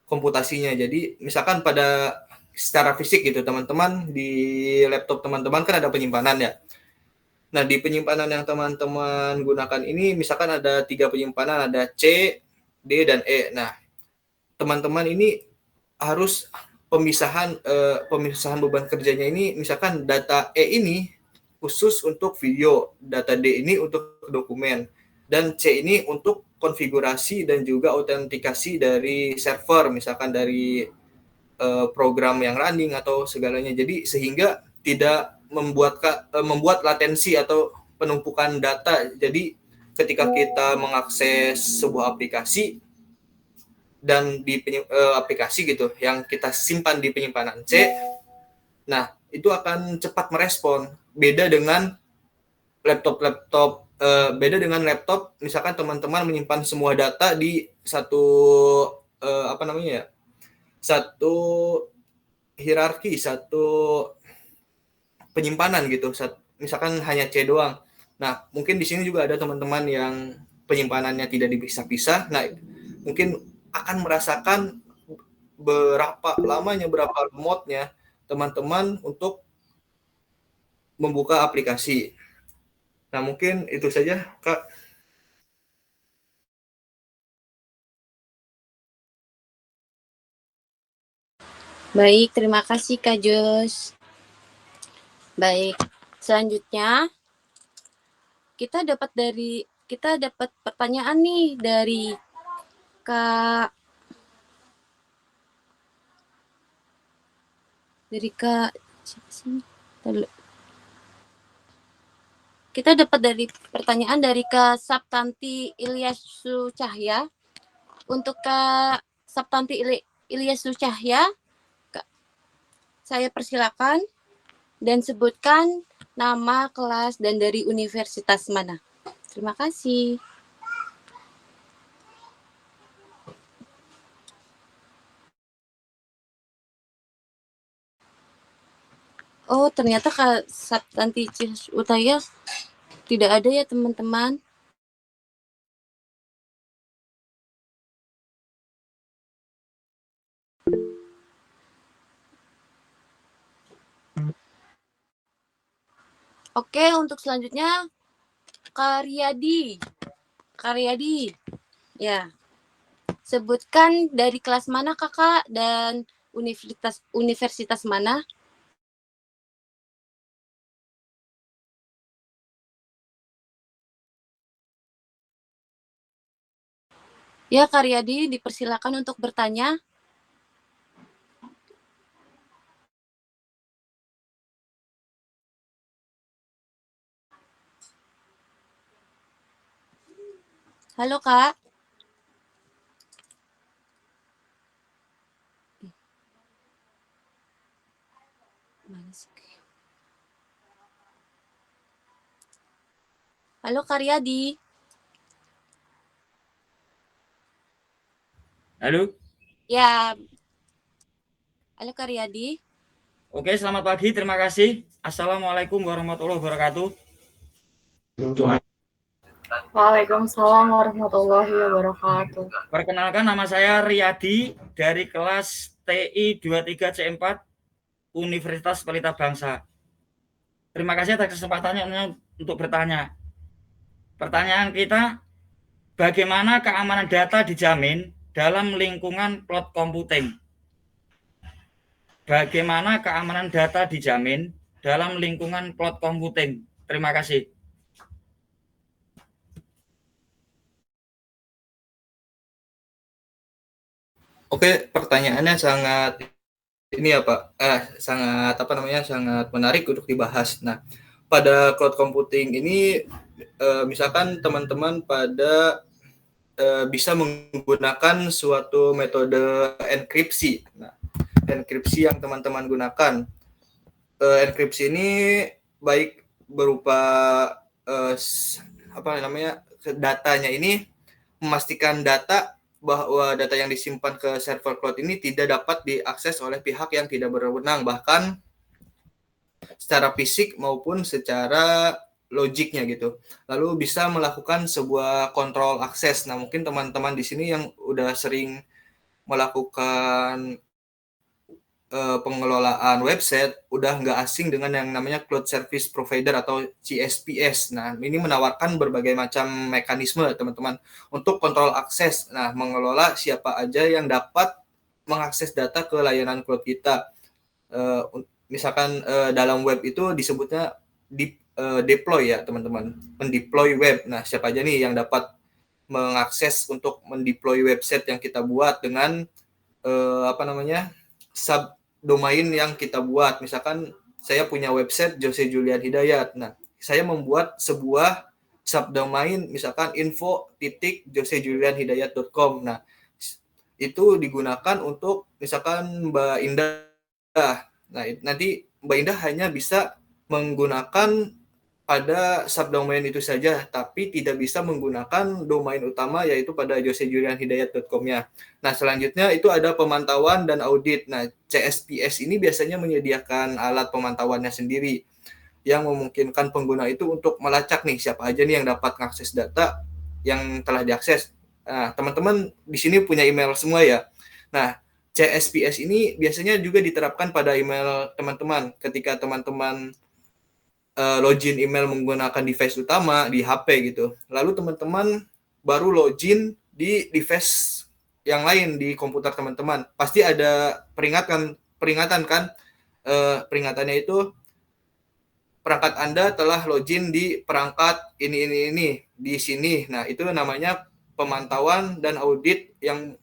komputasinya. Jadi misalkan pada secara fisik gitu, teman-teman di laptop teman-teman kan ada penyimpanan ya. Nah, di penyimpanan yang teman-teman gunakan ini misalkan ada 3 penyimpanan, ada C, D, dan E. Nah, teman-teman ini harus pemisahan beban kerjanya ini, misalkan data E ini khusus untuk video, data D ini untuk dokumen, dan C ini untuk konfigurasi dan juga autentikasi dari server, misalkan dari program yang running atau segalanya. Jadi sehingga tidak membuat latensi atau penumpukan data. Jadi ketika kita mengakses sebuah aplikasi dan di aplikasi gitu yang kita simpan di penyimpanan C, nah itu akan cepat merespon. Beda dengan laptop, misalkan teman-teman menyimpan semua data di satu satu hierarki, satu penyimpanan gitu. Misalkan hanya C doang. Nah, mungkin di sini juga ada teman-teman yang penyimpanannya tidak dipisah-pisah. Nah, mungkin akan merasakan berapa lemotnya teman-teman untuk membuka aplikasi. Nah, mungkin itu saja, Kak. Baik, terima kasih Kak Jos. Baik, selanjutnya kita dapat pertanyaan nih dari Kak kita dapat dari pertanyaan dari Kak Saptanti Ilyasu Cahya. Untuk Kak Saptanti Ilyasu Cahya, saya persilakan dan sebutkan nama, kelas, dan dari universitas mana. Terima kasih. Oh, ternyata Kak Saptanti Utaya tidak ada ya, teman-teman. Oke, untuk selanjutnya Karyadi. Ya. Sebutkan dari kelas mana Kakak dan universitas mana? Ya, Karyadi, dipersilakan untuk bertanya. Halo, Kak. Halo, Karyadi. Halo. Ya. Halo, Karyadi. Oke, selamat pagi. Terima kasih. Assalamualaikum warahmatullahi wabarakatuh. Waalaikumsalam warahmatullahi wabarakatuh. Perkenalkan, nama saya Riyadi dari kelas TI 23C4 Universitas Pelita Bangsa. Terima kasih atas kesempatannya untuk bertanya. Pertanyaan kita, bagaimana keamanan data dijamin dalam lingkungan cloud computing? Bagaimana keamanan data dijamin dalam lingkungan cloud computing? Terima kasih. Oke, pertanyaannya sangat ini ya Pak, sangat menarik untuk dibahas. Nah, pada cloud computing ini misalkan teman-teman pada bisa menggunakan suatu metode enkripsi. Nah, enkripsi yang teman-teman gunakan, enkripsi ini baik berupa datanya ini memastikan data bahwa data yang disimpan ke server cloud ini tidak dapat diakses oleh pihak yang tidak berwenang, bahkan secara fisik maupun secara logiknya gitu. Lalu bisa melakukan sebuah kontrol akses. Nah, mungkin teman-teman di sini yang udah sering melakukan pengelolaan website udah nggak asing dengan yang namanya Cloud Service Provider atau CSPS. Nah, ini menawarkan berbagai macam mekanisme teman-teman untuk kontrol akses. Nah, mengelola siapa aja yang dapat mengakses data ke layanan cloud kita. Misalkan dalam web itu disebutnya deploy ya teman-teman, mendeploy web. Nah, siapa aja nih yang dapat mengakses untuk mendeploy website yang kita buat dengan subdomain yang kita buat. Misalkan saya punya website Jose Julian Hidayat. Nah, saya membuat sebuah subdomain misalkan info.josejulianhidayat.com. Nah, itu digunakan untuk misalkan Mbak Indah. Nah, nanti Mbak Indah hanya bisa menggunakan pada subdomain itu saja, tapi tidak bisa menggunakan domain utama yaitu pada josejulianhidayat.com-nya. Nah, selanjutnya itu ada pemantauan dan audit. Nah, CSPS ini biasanya menyediakan alat pemantauannya sendiri yang memungkinkan pengguna itu untuk melacak nih siapa aja nih yang dapat mengakses data yang telah diakses. Nah, teman-teman di sini punya email semua ya. Nah, CSPS ini biasanya juga diterapkan pada email teman-teman ketika teman-teman login email menggunakan device utama di HP gitu. Lalu teman-teman baru login di device yang lain di komputer teman-teman. Pasti ada peringatan kan? Peringatannya itu perangkat Anda telah login di perangkat ini di sini. Nah, itu namanya pemantauan dan audit yang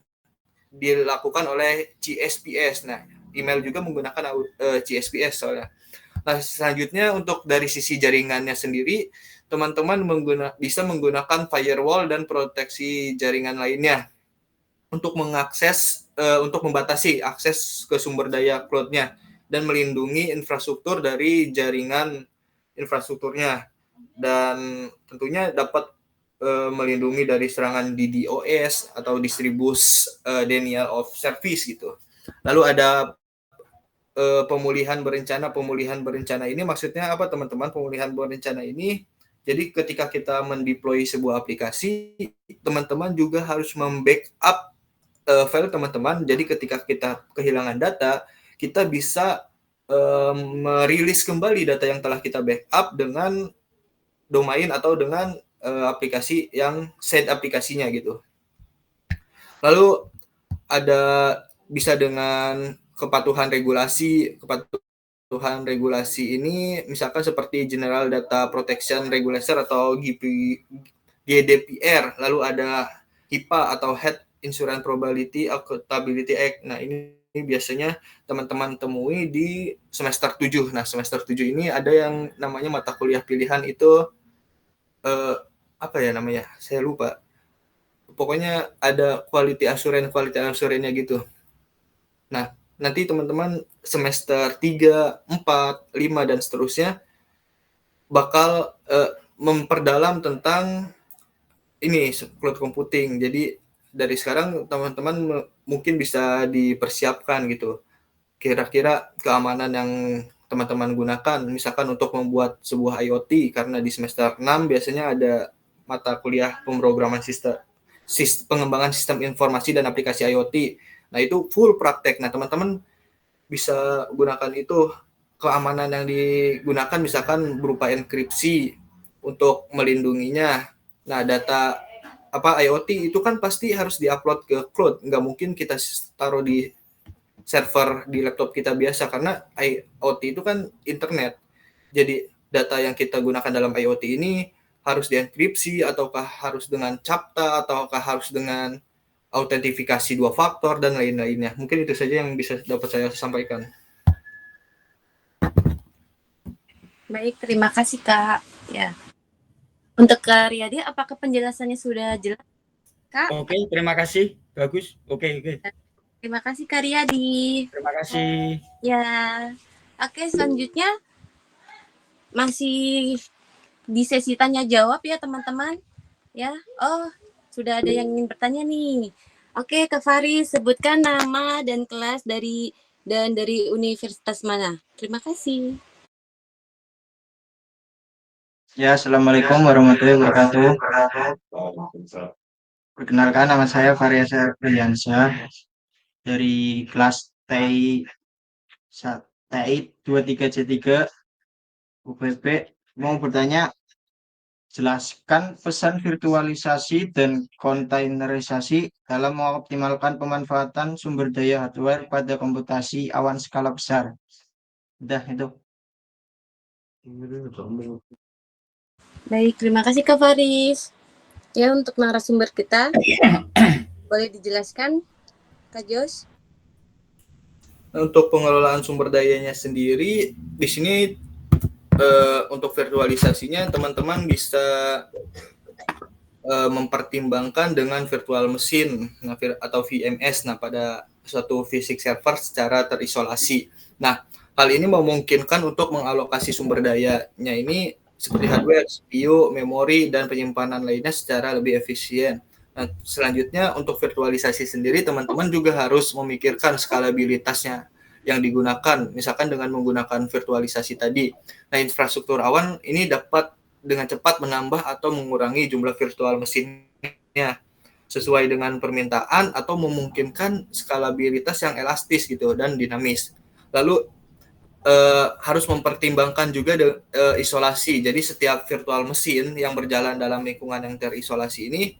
dilakukan oleh CSPS. Nah, email juga menggunakan CSPS soalnya. Nah, selanjutnya untuk dari sisi jaringannya sendiri, teman-teman bisa menggunakan firewall dan proteksi jaringan lainnya untuk mengakses, untuk membatasi akses ke sumber daya cloud-nya dan melindungi infrastruktur dari jaringan infrastrukturnya. Dan tentunya dapat melindungi dari serangan DDoS atau distribusi denial of service gitu. Lalu ada pemulihan berencana ini maksudnya apa teman-teman? Pemulihan berencana ini jadi ketika kita mendeploy sebuah aplikasi, teman-teman juga harus membackup file teman-teman. Jadi ketika kita kehilangan data, kita bisa merilis kembali data yang telah kita backup dengan domain atau dengan aplikasi yang set aplikasinya gitu. Lalu ada bisa dengan kepatuhan regulasi ini misalkan seperti General Data Protection Regulator atau GDPR, lalu ada HIPAA atau Health Insurance Probability Accountability Act. Nah, ini biasanya teman-teman temui di semester 7. Nah, semester 7 ini ada yang namanya mata kuliah pilihan itu apa ya namanya? Saya lupa. Pokoknya ada quality assurance-nya gitu. Nah, nanti teman-teman semester 3, 4, 5 dan seterusnya bakal memperdalam tentang ini cloud computing. Jadi dari sekarang teman-teman mungkin bisa dipersiapkan gitu. Kira-kira keamanan yang teman-teman gunakan misalkan untuk membuat sebuah IoT, karena di semester 6 biasanya ada mata kuliah pemrograman pengembangan sistem informasi dan aplikasi IoT. Nah, itu full praktek. Nah, teman-teman bisa gunakan itu. Keamanan yang digunakan misalkan berupa enkripsi untuk melindunginya. Nah, data IoT itu kan pasti harus diupload ke cloud. Nggak mungkin kita taruh di server di laptop kita biasa, karena IoT itu kan internet. Jadi data yang kita gunakan dalam IoT ini harus dienkripsi, ataukah harus dengan CAPTCHA, ataukah harus dengan autentifikasi 2 faktor, dan lain-lainnya. Mungkin itu saja yang bisa dapat saya sampaikan. Baik, terima kasih Kak. Ya. Untuk Kak Riyadi, apakah penjelasannya sudah jelas, Kak? Oke, terima kasih. Bagus. Oke. Terima kasih Kak Riyadi. Terima kasih. Ya. Oke, selanjutnya masih di sesi tanya jawab ya teman-teman. Ya. Oh, sudah ada yang ingin bertanya nih. Oke, Kak Faris, sebutkan nama dan kelas dari universitas mana. Terima kasih. Ya, Assalamualaikum warahmatullahi wabarakatuh. Perkenalkan, nama saya Faris Priyansyah dari kelas TI 23C3 UPP. Mau bertanya, jelaskan pesan virtualisasi dan kontainerisasi dalam mengoptimalkan pemanfaatan sumber daya hardware pada komputasi awan skala besar. Udah itu. Baik, terima kasih Kak Faris. Ya, untuk narasumber kita, boleh dijelaskan, Kak Jos? Untuk pengelolaan sumber dayanya sendiri, di sini untuk virtualisasinya teman-teman bisa mempertimbangkan dengan virtual machine atau VMS pada suatu fisik server secara terisolasi. Nah, hal ini memungkinkan untuk mengalokasi sumber dayanya ini seperti hardware, CPU, memori, dan penyimpanan lainnya secara lebih efisien. Nah, selanjutnya untuk virtualisasi sendiri, teman-teman juga harus memikirkan skalabilitasnya yang digunakan, misalkan dengan menggunakan virtualisasi tadi. Nah, infrastruktur awan ini dapat dengan cepat menambah atau mengurangi jumlah virtual mesinnya sesuai dengan permintaan atau memungkinkan skalabilitas yang elastis gitu dan dinamis. Lalu harus mempertimbangkan juga isolasi. Jadi setiap virtual mesin yang berjalan dalam lingkungan yang terisolasi ini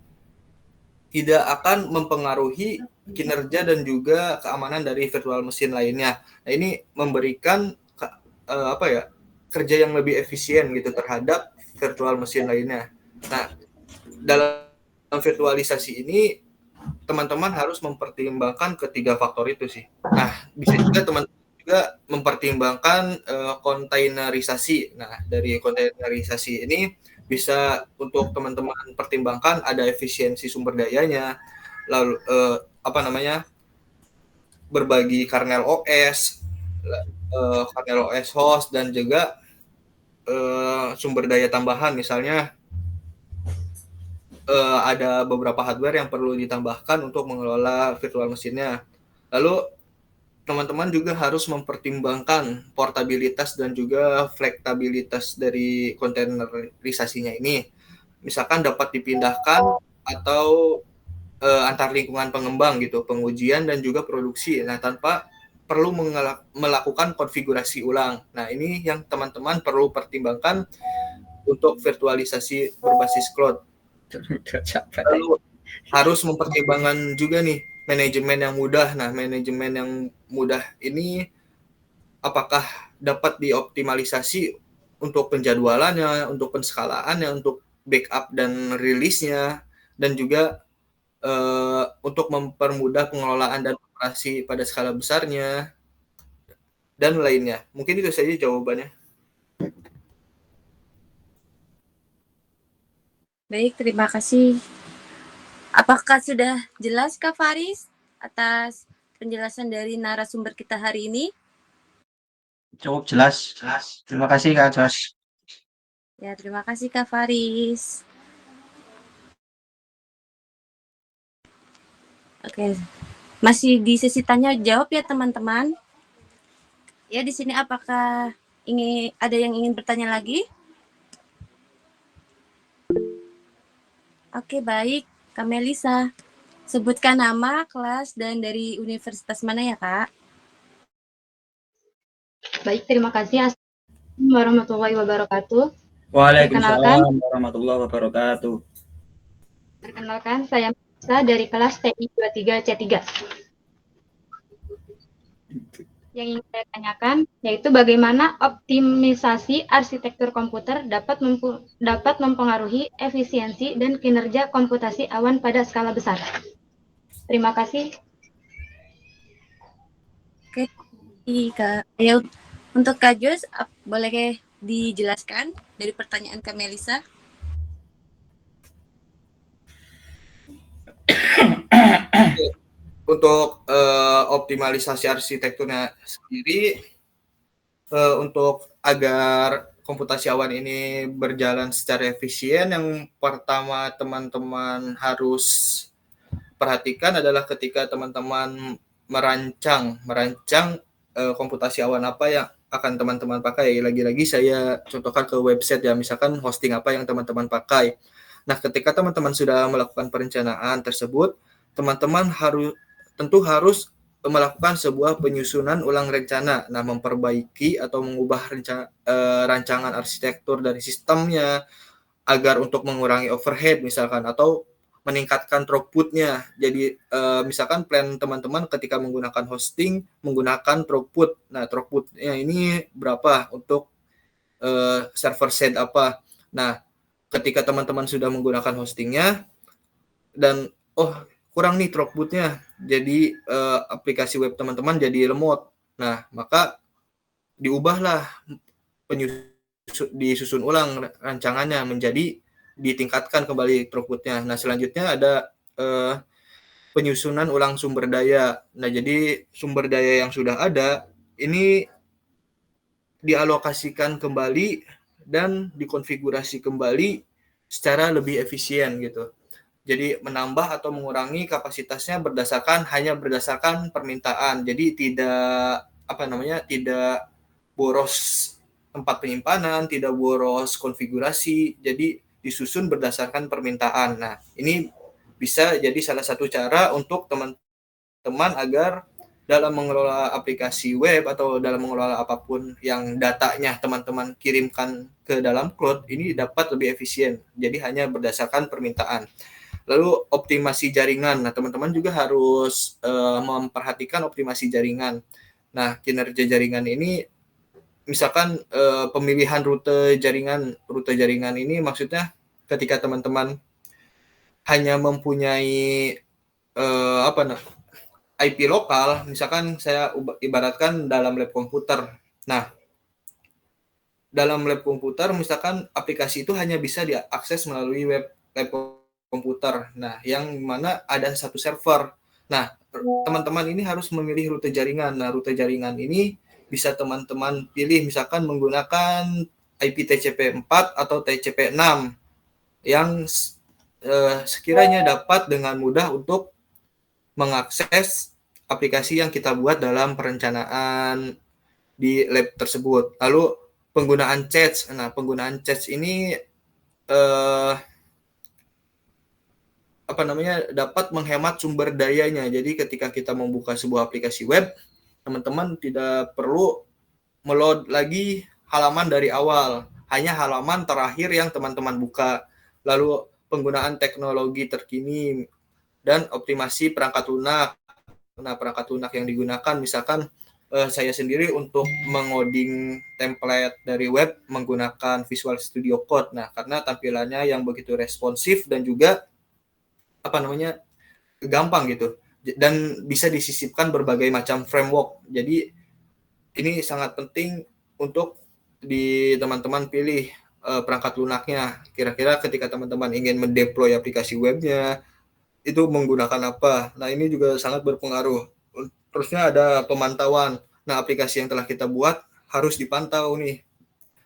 tidak akan mempengaruhi kinerja dan juga keamanan dari virtual mesin lainnya. Nah, ini memberikan kerja yang lebih efisien gitu terhadap virtual mesin lainnya. Nah, dalam virtualisasi ini teman-teman harus mempertimbangkan ketiga faktor itu sih. Nah, bisa juga teman-teman juga mempertimbangkan kontainerisasi. Nah, dari kontainerisasi ini bisa untuk teman-teman pertimbangkan ada efisiensi sumber dayanya, lalu berbagi kernel OS, kernel OS host, dan juga sumber daya tambahan, misalnya ada beberapa hardware yang perlu ditambahkan untuk mengelola virtual mesinnya. Lalu teman-teman juga harus mempertimbangkan portabilitas dan juga fleksibilitas dari kontainerisasinya ini. Misalkan dapat dipindahkan atau antar lingkungan pengembang gitu, pengujian dan juga produksi. Nah, tanpa perlu melakukan konfigurasi ulang. Nah, ini yang teman-teman perlu pertimbangkan untuk virtualisasi berbasis cloud. Lalu harus mempertimbangkan juga nih manajemen yang mudah. Nah, manajemen yang mudah ini apakah dapat dioptimalisasi untuk penjadwalannya, untuk penskalaannya, untuk backup dan rilisnya, dan juga untuk mempermudah pengelolaan dan operasi pada skala besarnya, dan lainnya. Mungkin itu saja jawabannya. Baik, terima kasih. Apakah sudah jelas Kak Faris atas penjelasan dari narasumber kita hari ini? Cukup jelas. Terima kasih Kak Jos. Ya, terima kasih Kak Faris. Oke, masih di sesi tanya jawab ya teman-teman. Ya, di sini apakah ada yang ingin bertanya lagi? Oke, baik. Kak Melisa, sebutkan nama, kelas, dan dari universitas mana ya, Kak? Baik, terima kasih. Assalamualaikum warahmatullahi wabarakatuh. Waalaikumsalam warahmatullahi wabarakatuh. Perkenalkan, saya Melisa dari kelas TI 23C3. Yang ingin saya tanyakan yaitu bagaimana optimisasi arsitektur komputer dapat mempengaruhi efisiensi dan kinerja komputasi awan pada skala besar. Terima kasih. Oke, Kak. Ya, untuk Kak Jos, boleh dijelaskan dari pertanyaan Kak Melisa? Untuk optimalisasi arsitekturnya sendiri, untuk agar komputasi awan ini berjalan secara efisien, yang pertama teman-teman harus perhatikan adalah ketika teman-teman merancang komputasi awan apa yang akan teman-teman pakai. Lagi-lagi saya contohkan ke website ya, misalkan hosting apa yang teman-teman pakai. Nah, ketika teman-teman sudah melakukan perencanaan tersebut, teman-teman tentu harus melakukan sebuah penyusunan ulang rencana. Nah, memperbaiki atau mengubah rancangan arsitektur dari sistemnya agar untuk mengurangi overhead misalkan, atau meningkatkan throughput-nya. Jadi misalkan plan teman-teman ketika menggunakan hosting menggunakan throughput. Nah, throughput-nya ini berapa untuk server set apa. Nah, ketika teman-teman sudah menggunakan hostingnya dan kurang nih throughput-nya, jadi aplikasi web teman-teman jadi lemot. Nah, maka diubahlah, disusun ulang rancangannya menjadi ditingkatkan kembali throughput-nya. Nah, selanjutnya ada penyusunan ulang sumber daya. Nah, jadi sumber daya yang sudah ada ini dialokasikan kembali dan dikonfigurasi kembali secara lebih efisien gitu. Jadi menambah atau mengurangi kapasitasnya hanya berdasarkan permintaan. Jadi tidak tidak boros tempat penyimpanan, tidak boros konfigurasi. Jadi disusun berdasarkan permintaan. Nah, ini bisa jadi salah satu cara untuk teman-teman agar dalam mengelola aplikasi web atau dalam mengelola apapun yang datanya teman-teman kirimkan ke dalam cloud ini dapat lebih efisien. Jadi hanya berdasarkan permintaan. Lalu optimasi jaringan. Nah, teman-teman juga harus memperhatikan optimasi jaringan. Nah, kinerja jaringan ini misalkan pemilihan rute jaringan ini maksudnya ketika teman-teman hanya mempunyai IP lokal, misalkan saya ibaratkan dalam lab komputer. Nah, dalam lab komputer misalkan aplikasi itu hanya bisa diakses melalui lab komputer. Nah, yang mana ada satu server. Nah, teman-teman ini harus memilih rute jaringan. Nah, rute jaringan ini bisa teman-teman pilih misalkan menggunakan IP TCP4 atau TCP6 yang sekiranya dapat dengan mudah untuk mengakses aplikasi yang kita buat dalam perencanaan di lab tersebut. Lalu penggunaan cache. Nah, penggunaan cache ini dapat menghemat sumber dayanya. Jadi ketika kita membuka sebuah aplikasi web, teman-teman tidak perlu meload lagi halaman dari awal, hanya halaman terakhir yang teman-teman buka. Lalu penggunaan teknologi terkini dan optimasi perangkat lunak. Nah, perangkat lunak yang digunakan misalkan saya sendiri untuk mengoding template dari web menggunakan Visual Studio Code. Nah, karena tampilannya yang begitu responsif dan juga gampang gitu, dan bisa disisipkan berbagai macam framework. Jadi ini sangat penting untuk teman-teman pilih perangkat lunaknya. Kira-kira ketika teman-teman ingin mendeploy aplikasi webnya itu menggunakan apa. Nah, ini juga sangat berpengaruh. Terusnya ada pemantauan. Nah, aplikasi yang telah kita buat harus dipantau nih,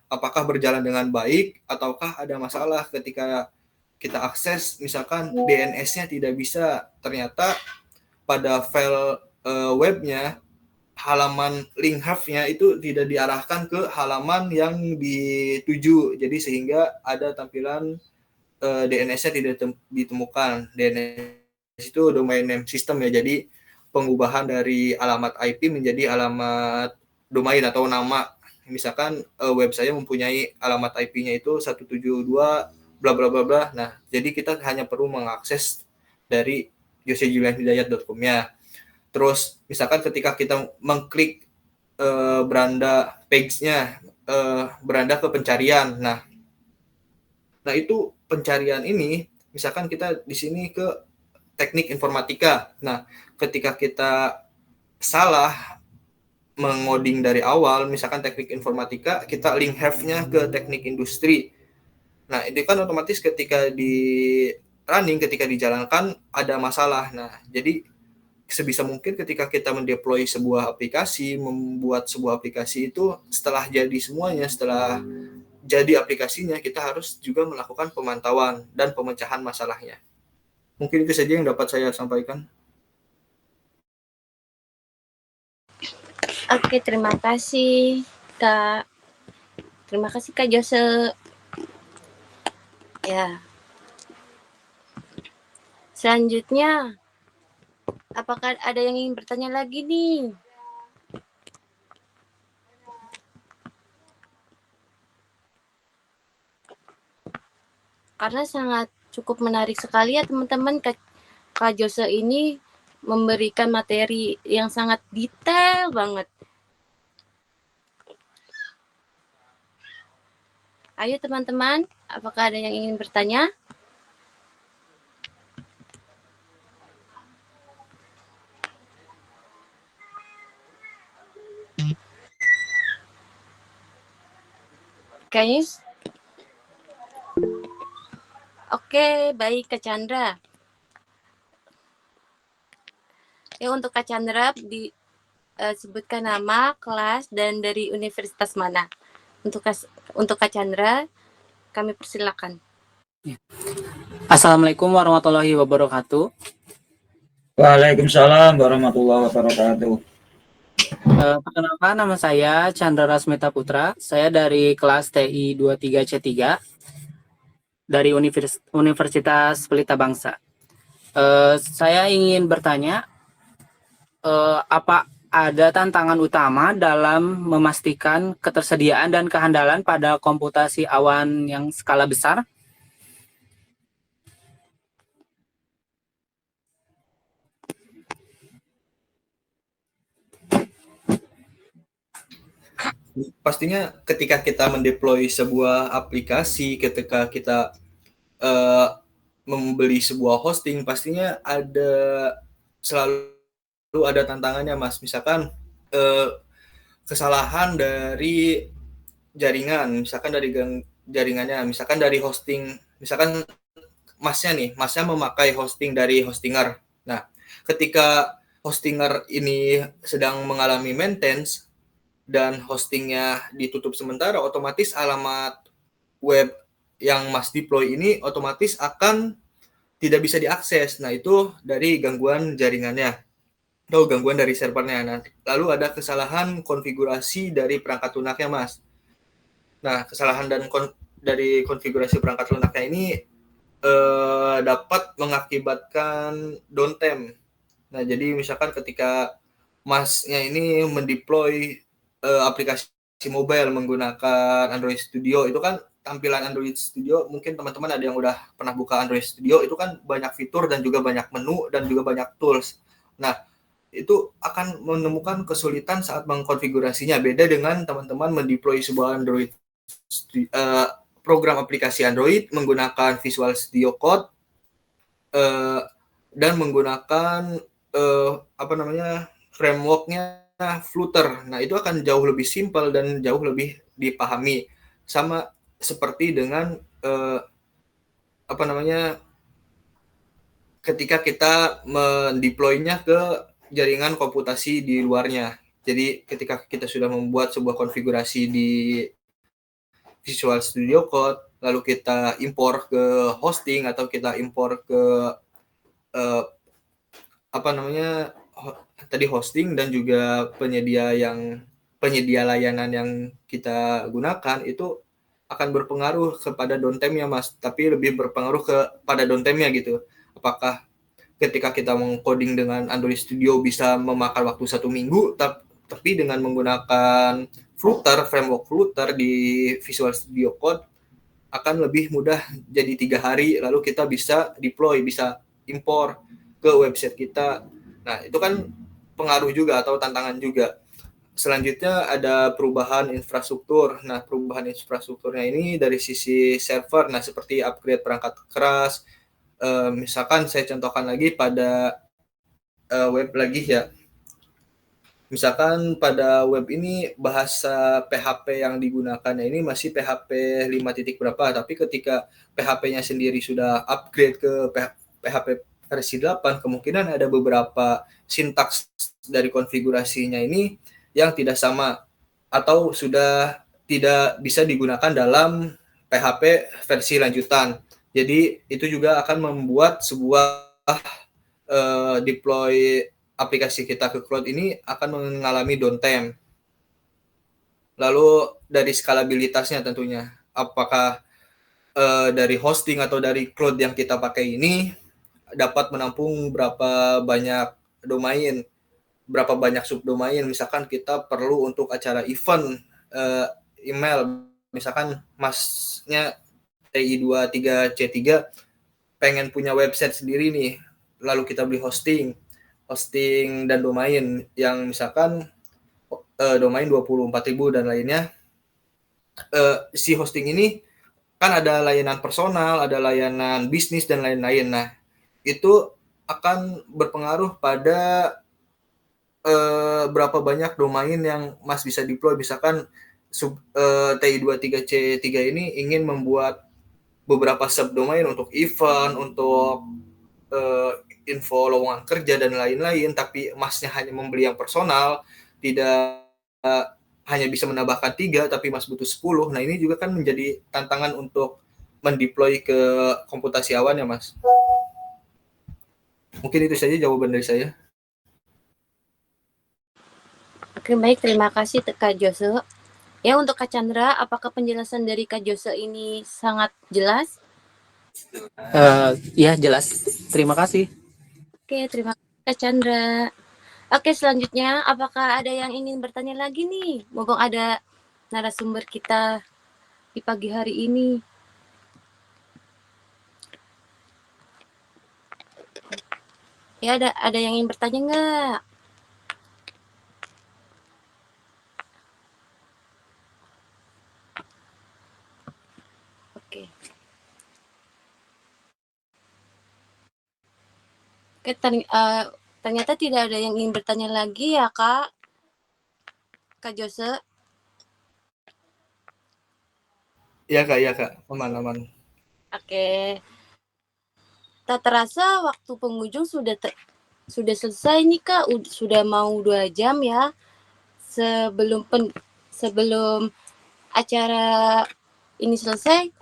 apakah berjalan dengan baik ataukah ada masalah ketika kita akses, misalkan DNS-nya tidak bisa, ternyata pada file webnya halaman link half-nya itu tidak diarahkan ke halaman yang dituju, jadi sehingga ada tampilan DNS-nya tidak ditemukan. DNS itu domain name system ya, jadi pengubahan dari alamat IP menjadi alamat domain atau nama. Misalkan web saya mempunyai alamat IP-nya itu 172 bla bla bla bla. Nah, jadi kita hanya perlu mengakses dari josejulianhidayat.com-nya. Terus misalkan ketika kita mengklik beranda page-nya, beranda ke pencarian. Nah itu pencarian ini misalkan kita di sini ke teknik informatika. Nah, ketika kita salah mengoding dari awal, misalkan teknik informatika, kita link have-nya ke teknik industri. Nah, itu kan otomatis ketika ketika dijalankan ada masalah. Nah, jadi sebisa mungkin ketika kita mendeploy sebuah aplikasi, membuat sebuah aplikasi itu setelah jadi semuanya, setelah jadi aplikasinya, kita harus juga melakukan pemantauan dan pemecahan masalahnya. Mungkin itu saja yang dapat saya sampaikan. Oke, terima kasih Kak. Terima kasih Kak Jose. Ya. Selanjutnya, apakah ada yang ingin bertanya lagi nih? Karena sangat cukup menarik sekali ya teman-teman. Kak Jose ini memberikan materi yang sangat detail banget. Ayo teman-teman, apakah ada yang ingin bertanya? Kayaknya oke, baik Kak Chandra. Ya, untuk Kak Chandra disebutkan nama, kelas, dan dari universitas mana. Untuk Kak Chandra, kami persilakan. Assalamualaikum warahmatullahi wabarakatuh. Waalaikumsalam warahmatullahi wabarakatuh. Perkenalkan, nama saya Chandra Rasmita Putra. Saya dari kelas TI 23C3 dari Universitas Pelita Bangsa. Saya ingin bertanya, apa ada tantangan utama dalam memastikan ketersediaan dan kehandalan pada komputasi awan yang skala besar? Pastinya ketika kita mendeploy sebuah aplikasi, ketika kita membeli sebuah hosting, pastinya selalu ada tantangannya, Mas. Misalkan kesalahan dari jaringan, misalkan dari jaringannya, misalkan dari hosting, misalkan Masnya memakai hosting dari hostinger. Nah, ketika hostinger ini sedang mengalami maintenance dan hostingnya ditutup sementara, otomatis alamat web yang Mas deploy ini otomatis akan tidak bisa diakses. Nah, itu dari gangguan jaringannya atau gangguan dari servernya. Nah, lalu ada kesalahan konfigurasi dari perangkat lunaknya, Mas. Nah, kesalahan dari konfigurasi perangkat lunaknya ini dapat mengakibatkan downtime. Nah, jadi misalkan ketika Masnya ini mendeploy aplikasi mobile menggunakan Android Studio, itu kan tampilan Android Studio, mungkin teman-teman ada yang udah pernah buka Android Studio, itu kan banyak fitur dan juga banyak menu dan juga banyak tools. Nah, itu akan menemukan kesulitan saat mengkonfigurasinya. Beda dengan teman-teman mendeploy sebuah program aplikasi Android menggunakan Visual Studio Code dan menggunakan framework-nya Flutter. Nah, itu akan jauh lebih simpel dan jauh lebih dipahami. Sama seperti dengan ketika kita mendeploy-nya ke jaringan komputasi di luarnya. Jadi ketika kita sudah membuat sebuah konfigurasi di Visual Studio Code, lalu kita impor ke hosting atau kita impor ke hosting dan juga penyedia layanan yang kita gunakan, itu akan berpengaruh kepada downtime-nya, Mas. Tapi lebih berpengaruh kepada downtime-nya gitu. Apakah ketika kita mengcoding dengan Android Studio bisa memakan waktu 1 minggu, tapi dengan menggunakan framework Flutter di Visual Studio Code akan lebih mudah, jadi 3 hari lalu kita bisa deploy, bisa impor ke website kita. Nah, itu kan pengaruh juga atau tantangan juga. Selanjutnya ada perubahan infrastruktur. Nah, perubahan infrastrukturnya ini dari sisi server, nah seperti upgrade perangkat keras, Misalkan saya contohkan lagi pada web lagi ya. Misalkan pada web ini bahasa PHP yang digunakannya ini masih PHP 5 titik berapa, tapi ketika PHP-nya sendiri sudah upgrade ke PHP versi 8, kemungkinan ada beberapa sintaks dari konfigurasinya ini yang tidak sama atau sudah tidak bisa digunakan dalam PHP versi lanjutan. Jadi itu juga akan membuat sebuah deploy aplikasi kita ke cloud ini akan mengalami downtime. Lalu dari skalabilitasnya tentunya, apakah dari hosting atau dari cloud yang kita pakai ini dapat menampung berapa banyak domain, berapa banyak subdomain. Misalkan kita perlu untuk acara event email, misalkan masnya TI23C3 pengen punya website sendiri nih, lalu kita beli hosting dan domain yang misalkan domain 24.000 dan lainnya. Si hosting ini kan ada layanan personal, ada layanan bisnis dan lain-lain. Nah, itu akan berpengaruh pada berapa banyak domain yang Mas bisa deploy. Misalkan TI23C3 ini ingin membuat beberapa subdomain untuk event, untuk info lowongan kerja dan lain-lain, tapi Masnya hanya membeli yang personal, tidak hanya bisa menambahkan 3, tapi Mas butuh 10. Nah, ini juga kan menjadi tantangan untuk mendeploy ke komputasi awan ya, Mas. Mungkin itu saja jawaban dari saya. Oke, baik. Terima kasih Kak Jose. Ya, untuk Kak Chandra, apakah penjelasan dari Kak Jose ini sangat jelas? Ya, jelas. Terima kasih. Oke, terima kasih Kak Chandra. Oke, selanjutnya apakah ada yang ingin bertanya lagi nih? Mumpung ada narasumber kita di pagi hari ini. Ya, ada yang ingin bertanya nggak? Oke. Oke, ternyata tidak ada yang ingin bertanya lagi ya, Kak Jose. Iya, Kak. Aman. Oke. Tak terasa waktu pengunjung sudah selesai nih, Kak. Sudah mau 2 jam ya. Sebelum acara ini selesai,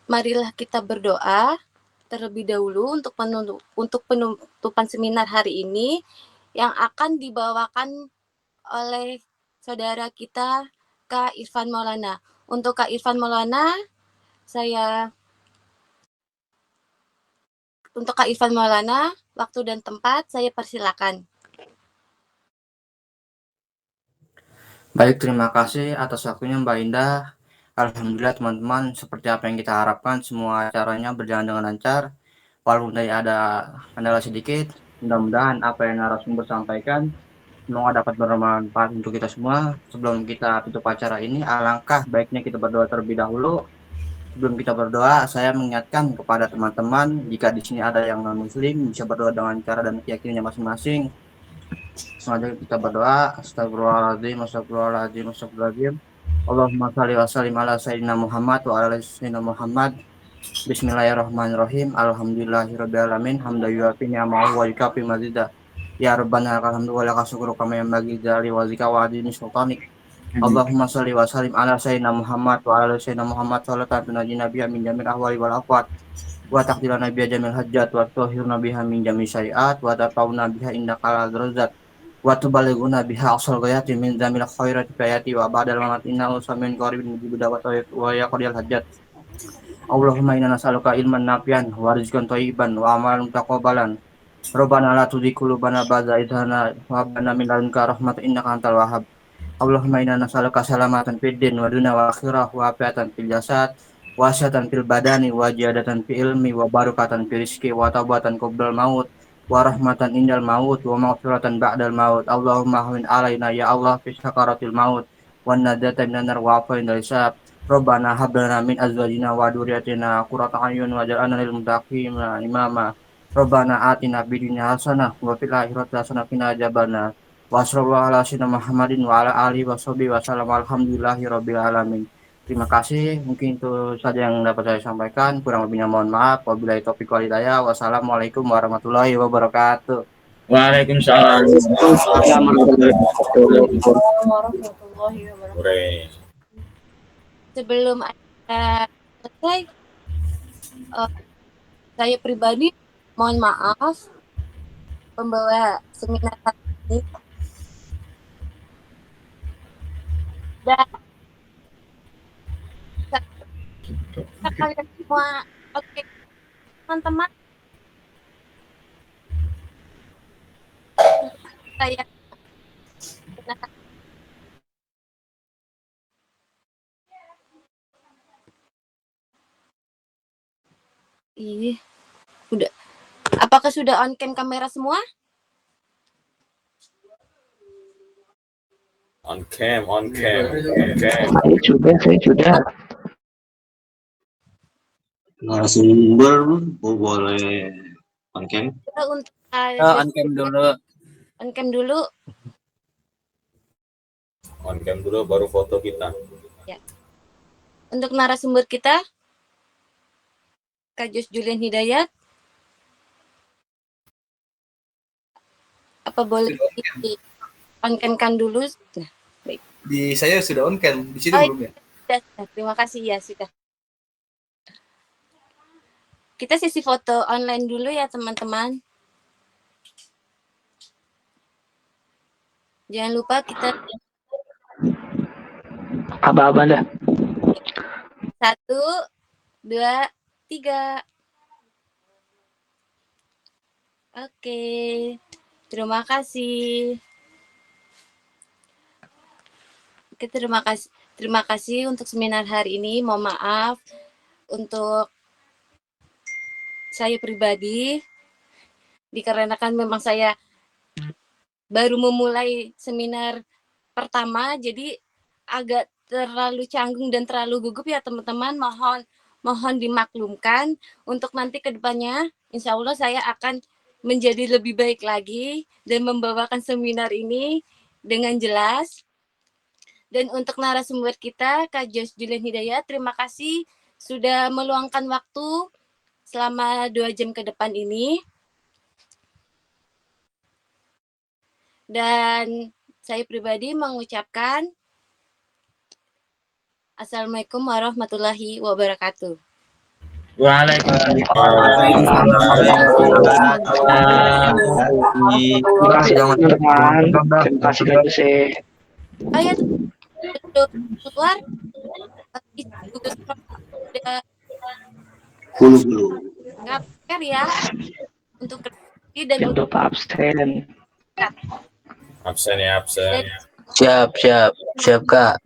marilah kita berdoa terlebih dahulu untuk penutupan seminar hari ini yang akan dibawakan oleh saudara kita Kak Irfan Maulana. Untuk Kak Irfan Maulana, waktu dan tempat saya persilakan. Baik, terima kasih atas waktunya Mbak Indah. Alhamdulillah teman-teman, seperti apa yang kita harapkan, semua acaranya berjalan dengan lancar. Walaupun tadi ada kendala sedikit, mudah-mudahan apa yang narasumber sampaikan semoga dapat bermanfaat untuk kita semua. Sebelum kita tutup acara ini, alangkah baiknya kita berdoa terlebih dahulu. Sebelum kita berdoa, saya mengingatkan kepada teman-teman, jika di sini ada yang non-muslim, bisa berdoa dengan cara dan keyakinannya masing-masing. Selanjutnya kita berdoa. Astagfirullahaladzim. Allahumma shalli wa sallim ala sayyidina Muhammad wa ala sayyidina Muhammad. Bismillahirrahmanirrahim. Alhamdulillahirabbil alamin. Hamdan yuafi ni'amahu wa yukafi mazidah. Ya Rabbana lakal hamdu wa lakal syukru kama yanbaghi li wajhika wa adini sultanik. Allahumma shalli wa sallim ala sayyidina Muhammad wa ala sayyidina Muhammad sallallahu alaihi nabiyya min jamil ahwali wal afwat wa taqdirana nabiyya jamil hajjat wa tuhhirna biha min jamil syai'at wa tarfauna biha indaka al darajat wa tubalighuna biha asal ghayati min zamil khairati bayati wa ba'dal mamat innahu samin qaribun mujibud da'wat wa yaqdil hajjat. Allahumma inna nas'aluka ilman nafi'an wa rizqan thayyiban wa amalan mutaqabbalan. Rabbana la tuzigh qulubana ba'da idh hadaytana wa hab lana min ladunka rahmatan innaka antal wahhab. Allahumma inna nas'aluka salamatan fid din wa dunya wa akhirah wa afiatan fil jasad wa asyatan fil badani wa ziyadatan fil ilmi wa barakatan fil rizqi wa taubatan qabla maut wa rahmatan indal maut wa maghfiratan ba'dal maut. Allahumma hawin alaina ya Allah fi sakaratil maut wa nadatan minan nar wa afin dari hisab Rabbana hab lana min azwajina wa dzurriyyatina qurrata a'yun waj'alna lil muttaqina imama. Rabbana atina fid dunya hasanah wa fil akhirati hasanah wa qina adzabannar. Wa sallallahu ala sayyidina Muhammadin wa ala alihi washabihi wasallam. Alhamdulillahirabbil alamin. Terima kasih, mungkin itu saja yang dapat saya sampaikan. Kurang lebihnya mohon maaf. Wabillahi taufiq wal hidayah. Wassalamualaikum warahmatullahi wabarakatuh. Waalaikumsalam. Warahmatullahi wabarakatuh. Sebelum Anda selesai, saya pribadi mohon maaf pembawa seminar hari ini. Dan kalian semua, oke, teman-teman, saya udah. Apakah sudah on cam kamera semua? On cam. Saya sudah. Narasumber boleh on cam? On cam dulu. On cam dulu. On cam dulu baru foto kita. Ya. Untuk narasumber kita, Kak Jos Julian Hidayat. Apa boleh di on cam dulu? Nah, baik. Di saya sudah on cam, di sini belum ya? Sudah. Terima kasih ya, sudah. Kita sesi foto online dulu ya, teman-teman. Jangan lupa kita Aba-aba dah. 1, 2, 3. Oke. Terima kasih. Oke, terima kasih untuk seminar hari ini. Mohon maaf untuk saya pribadi, dikarenakan memang saya baru memulai seminar pertama, jadi agak terlalu canggung dan terlalu gugup ya teman-teman. Mohon dimaklumkan. Untuk nanti ke depannya, insya Allah saya akan menjadi lebih baik lagi dan membawakan seminar ini dengan jelas. Dan untuk narasumber kita, Kak Jos Julian Hidayat, terima kasih sudah meluangkan waktu selama 2 jam ke depan ini. Dan saya pribadi mengucapkan Assalamualaikum warahmatullahi wabarakatuh. Terima kasih teman-teman. Terima kasih Kak Jose. Ayo keluar. Ngapir ya untuk dan untuk absen. Absen. Siap Kak.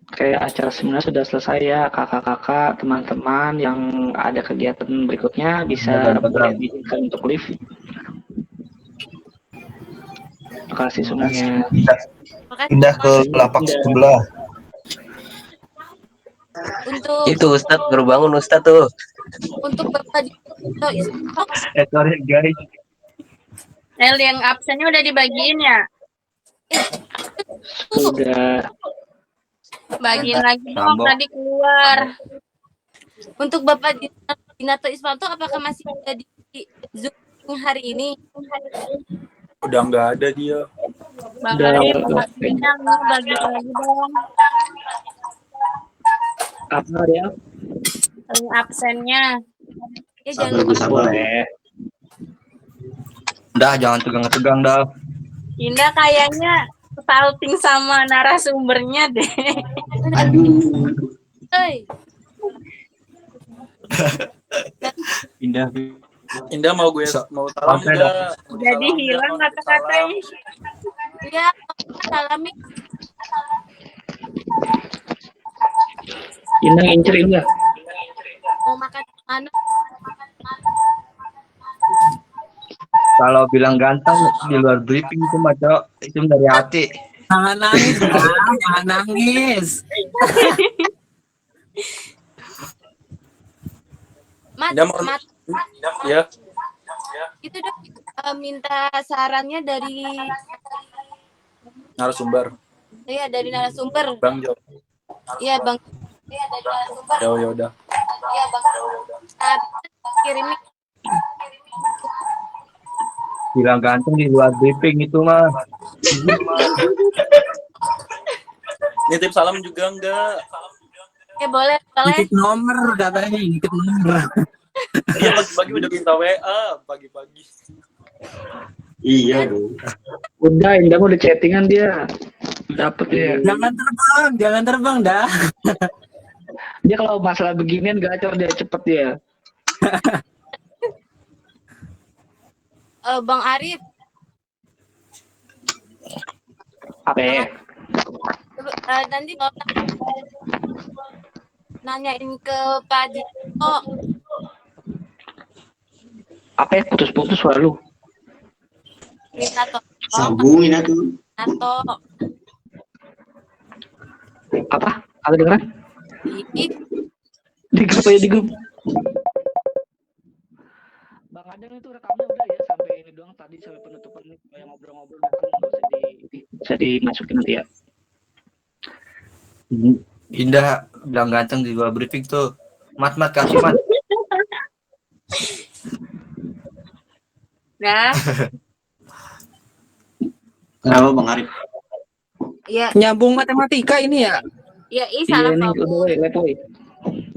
Oke, acara seminar sudah selesai ya, kakak-kakak, teman-teman yang ada kegiatan berikutnya bisa diizinkan untuk live. Terima kasih semuanya. Pindah ke lapak sebelah. Untuk Itu Ustadz baru bangun Ustadz tuh. untuk Bapak Sorry guys. Yang absennya udah dibagiin ya? Sudah. Bagiin lagi dong, tadi keluar. Untuk Bapak Dinato Iswanto, apakah masih ada di Zoom hari ini? Udah nggak ada dia. Bang Arif, absennya bagi lagi dong. Apa ya? Absennya. Ya jangan lupa. Boleh. Dah, jangan tegang-tegang dah. Indah kayaknya salting sama narasumbernya deh. Hey. Indah mau salam enggak? Jadi hilang kata-katanya. Ya, salami. Indah ngincer Indah. Mau makan mana? Kalau bilang ganteng di luar briefing itu mah, Cok. Itu dari hati. Jangan nangis, jangan nangis. Mat, Indah mau Mat, ya. itu dong minta sarannya dari Narasumber. dari narasumber. Bang Jo. Iya, Bang. Iya, dari narasumber. Ya udah. Iya, Bang. Kirimin. Bilang ganteng di luar briefing itu mah. Nitip salam juga enggak? Oke, boleh. Nitip nomor katanya, nitip nomor. Iya, pagi-pagi udah minta WA pagi-pagi. Iya dong. Udah, Indah udah chattingan dia. Dapet ya. Jangan terbang dah. Dia kalau masalah beginian gacor dia cepet ya. Bang Arif. Apa ya? Nanti kalau nanyain ke Pak Dito. Apa ya? Putus-putus suara lu. Minta Sambungin aku. Nato. Apa? Ada dengeran? Di grup aja, di grup. Bang Adang itu rekamnya udah ya sampai ini doang tadi sampai penutupan yang ngobrol-ngobrol bisa dimasukin nanti ya. Indah bilang ganteng di luar briefing tuh. Mat kasih Mat. Nah. Kenapa Bang Arif? Iya. Nyambung matematika ini ya? Iya, salah kamu.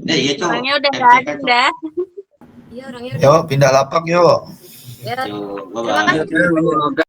Iya, Cok. Orangnya udah nggak ada, dah. Iya, orangnya udah. Yuk, pindah lapak yuk. Ya. Yo, Terima kasih.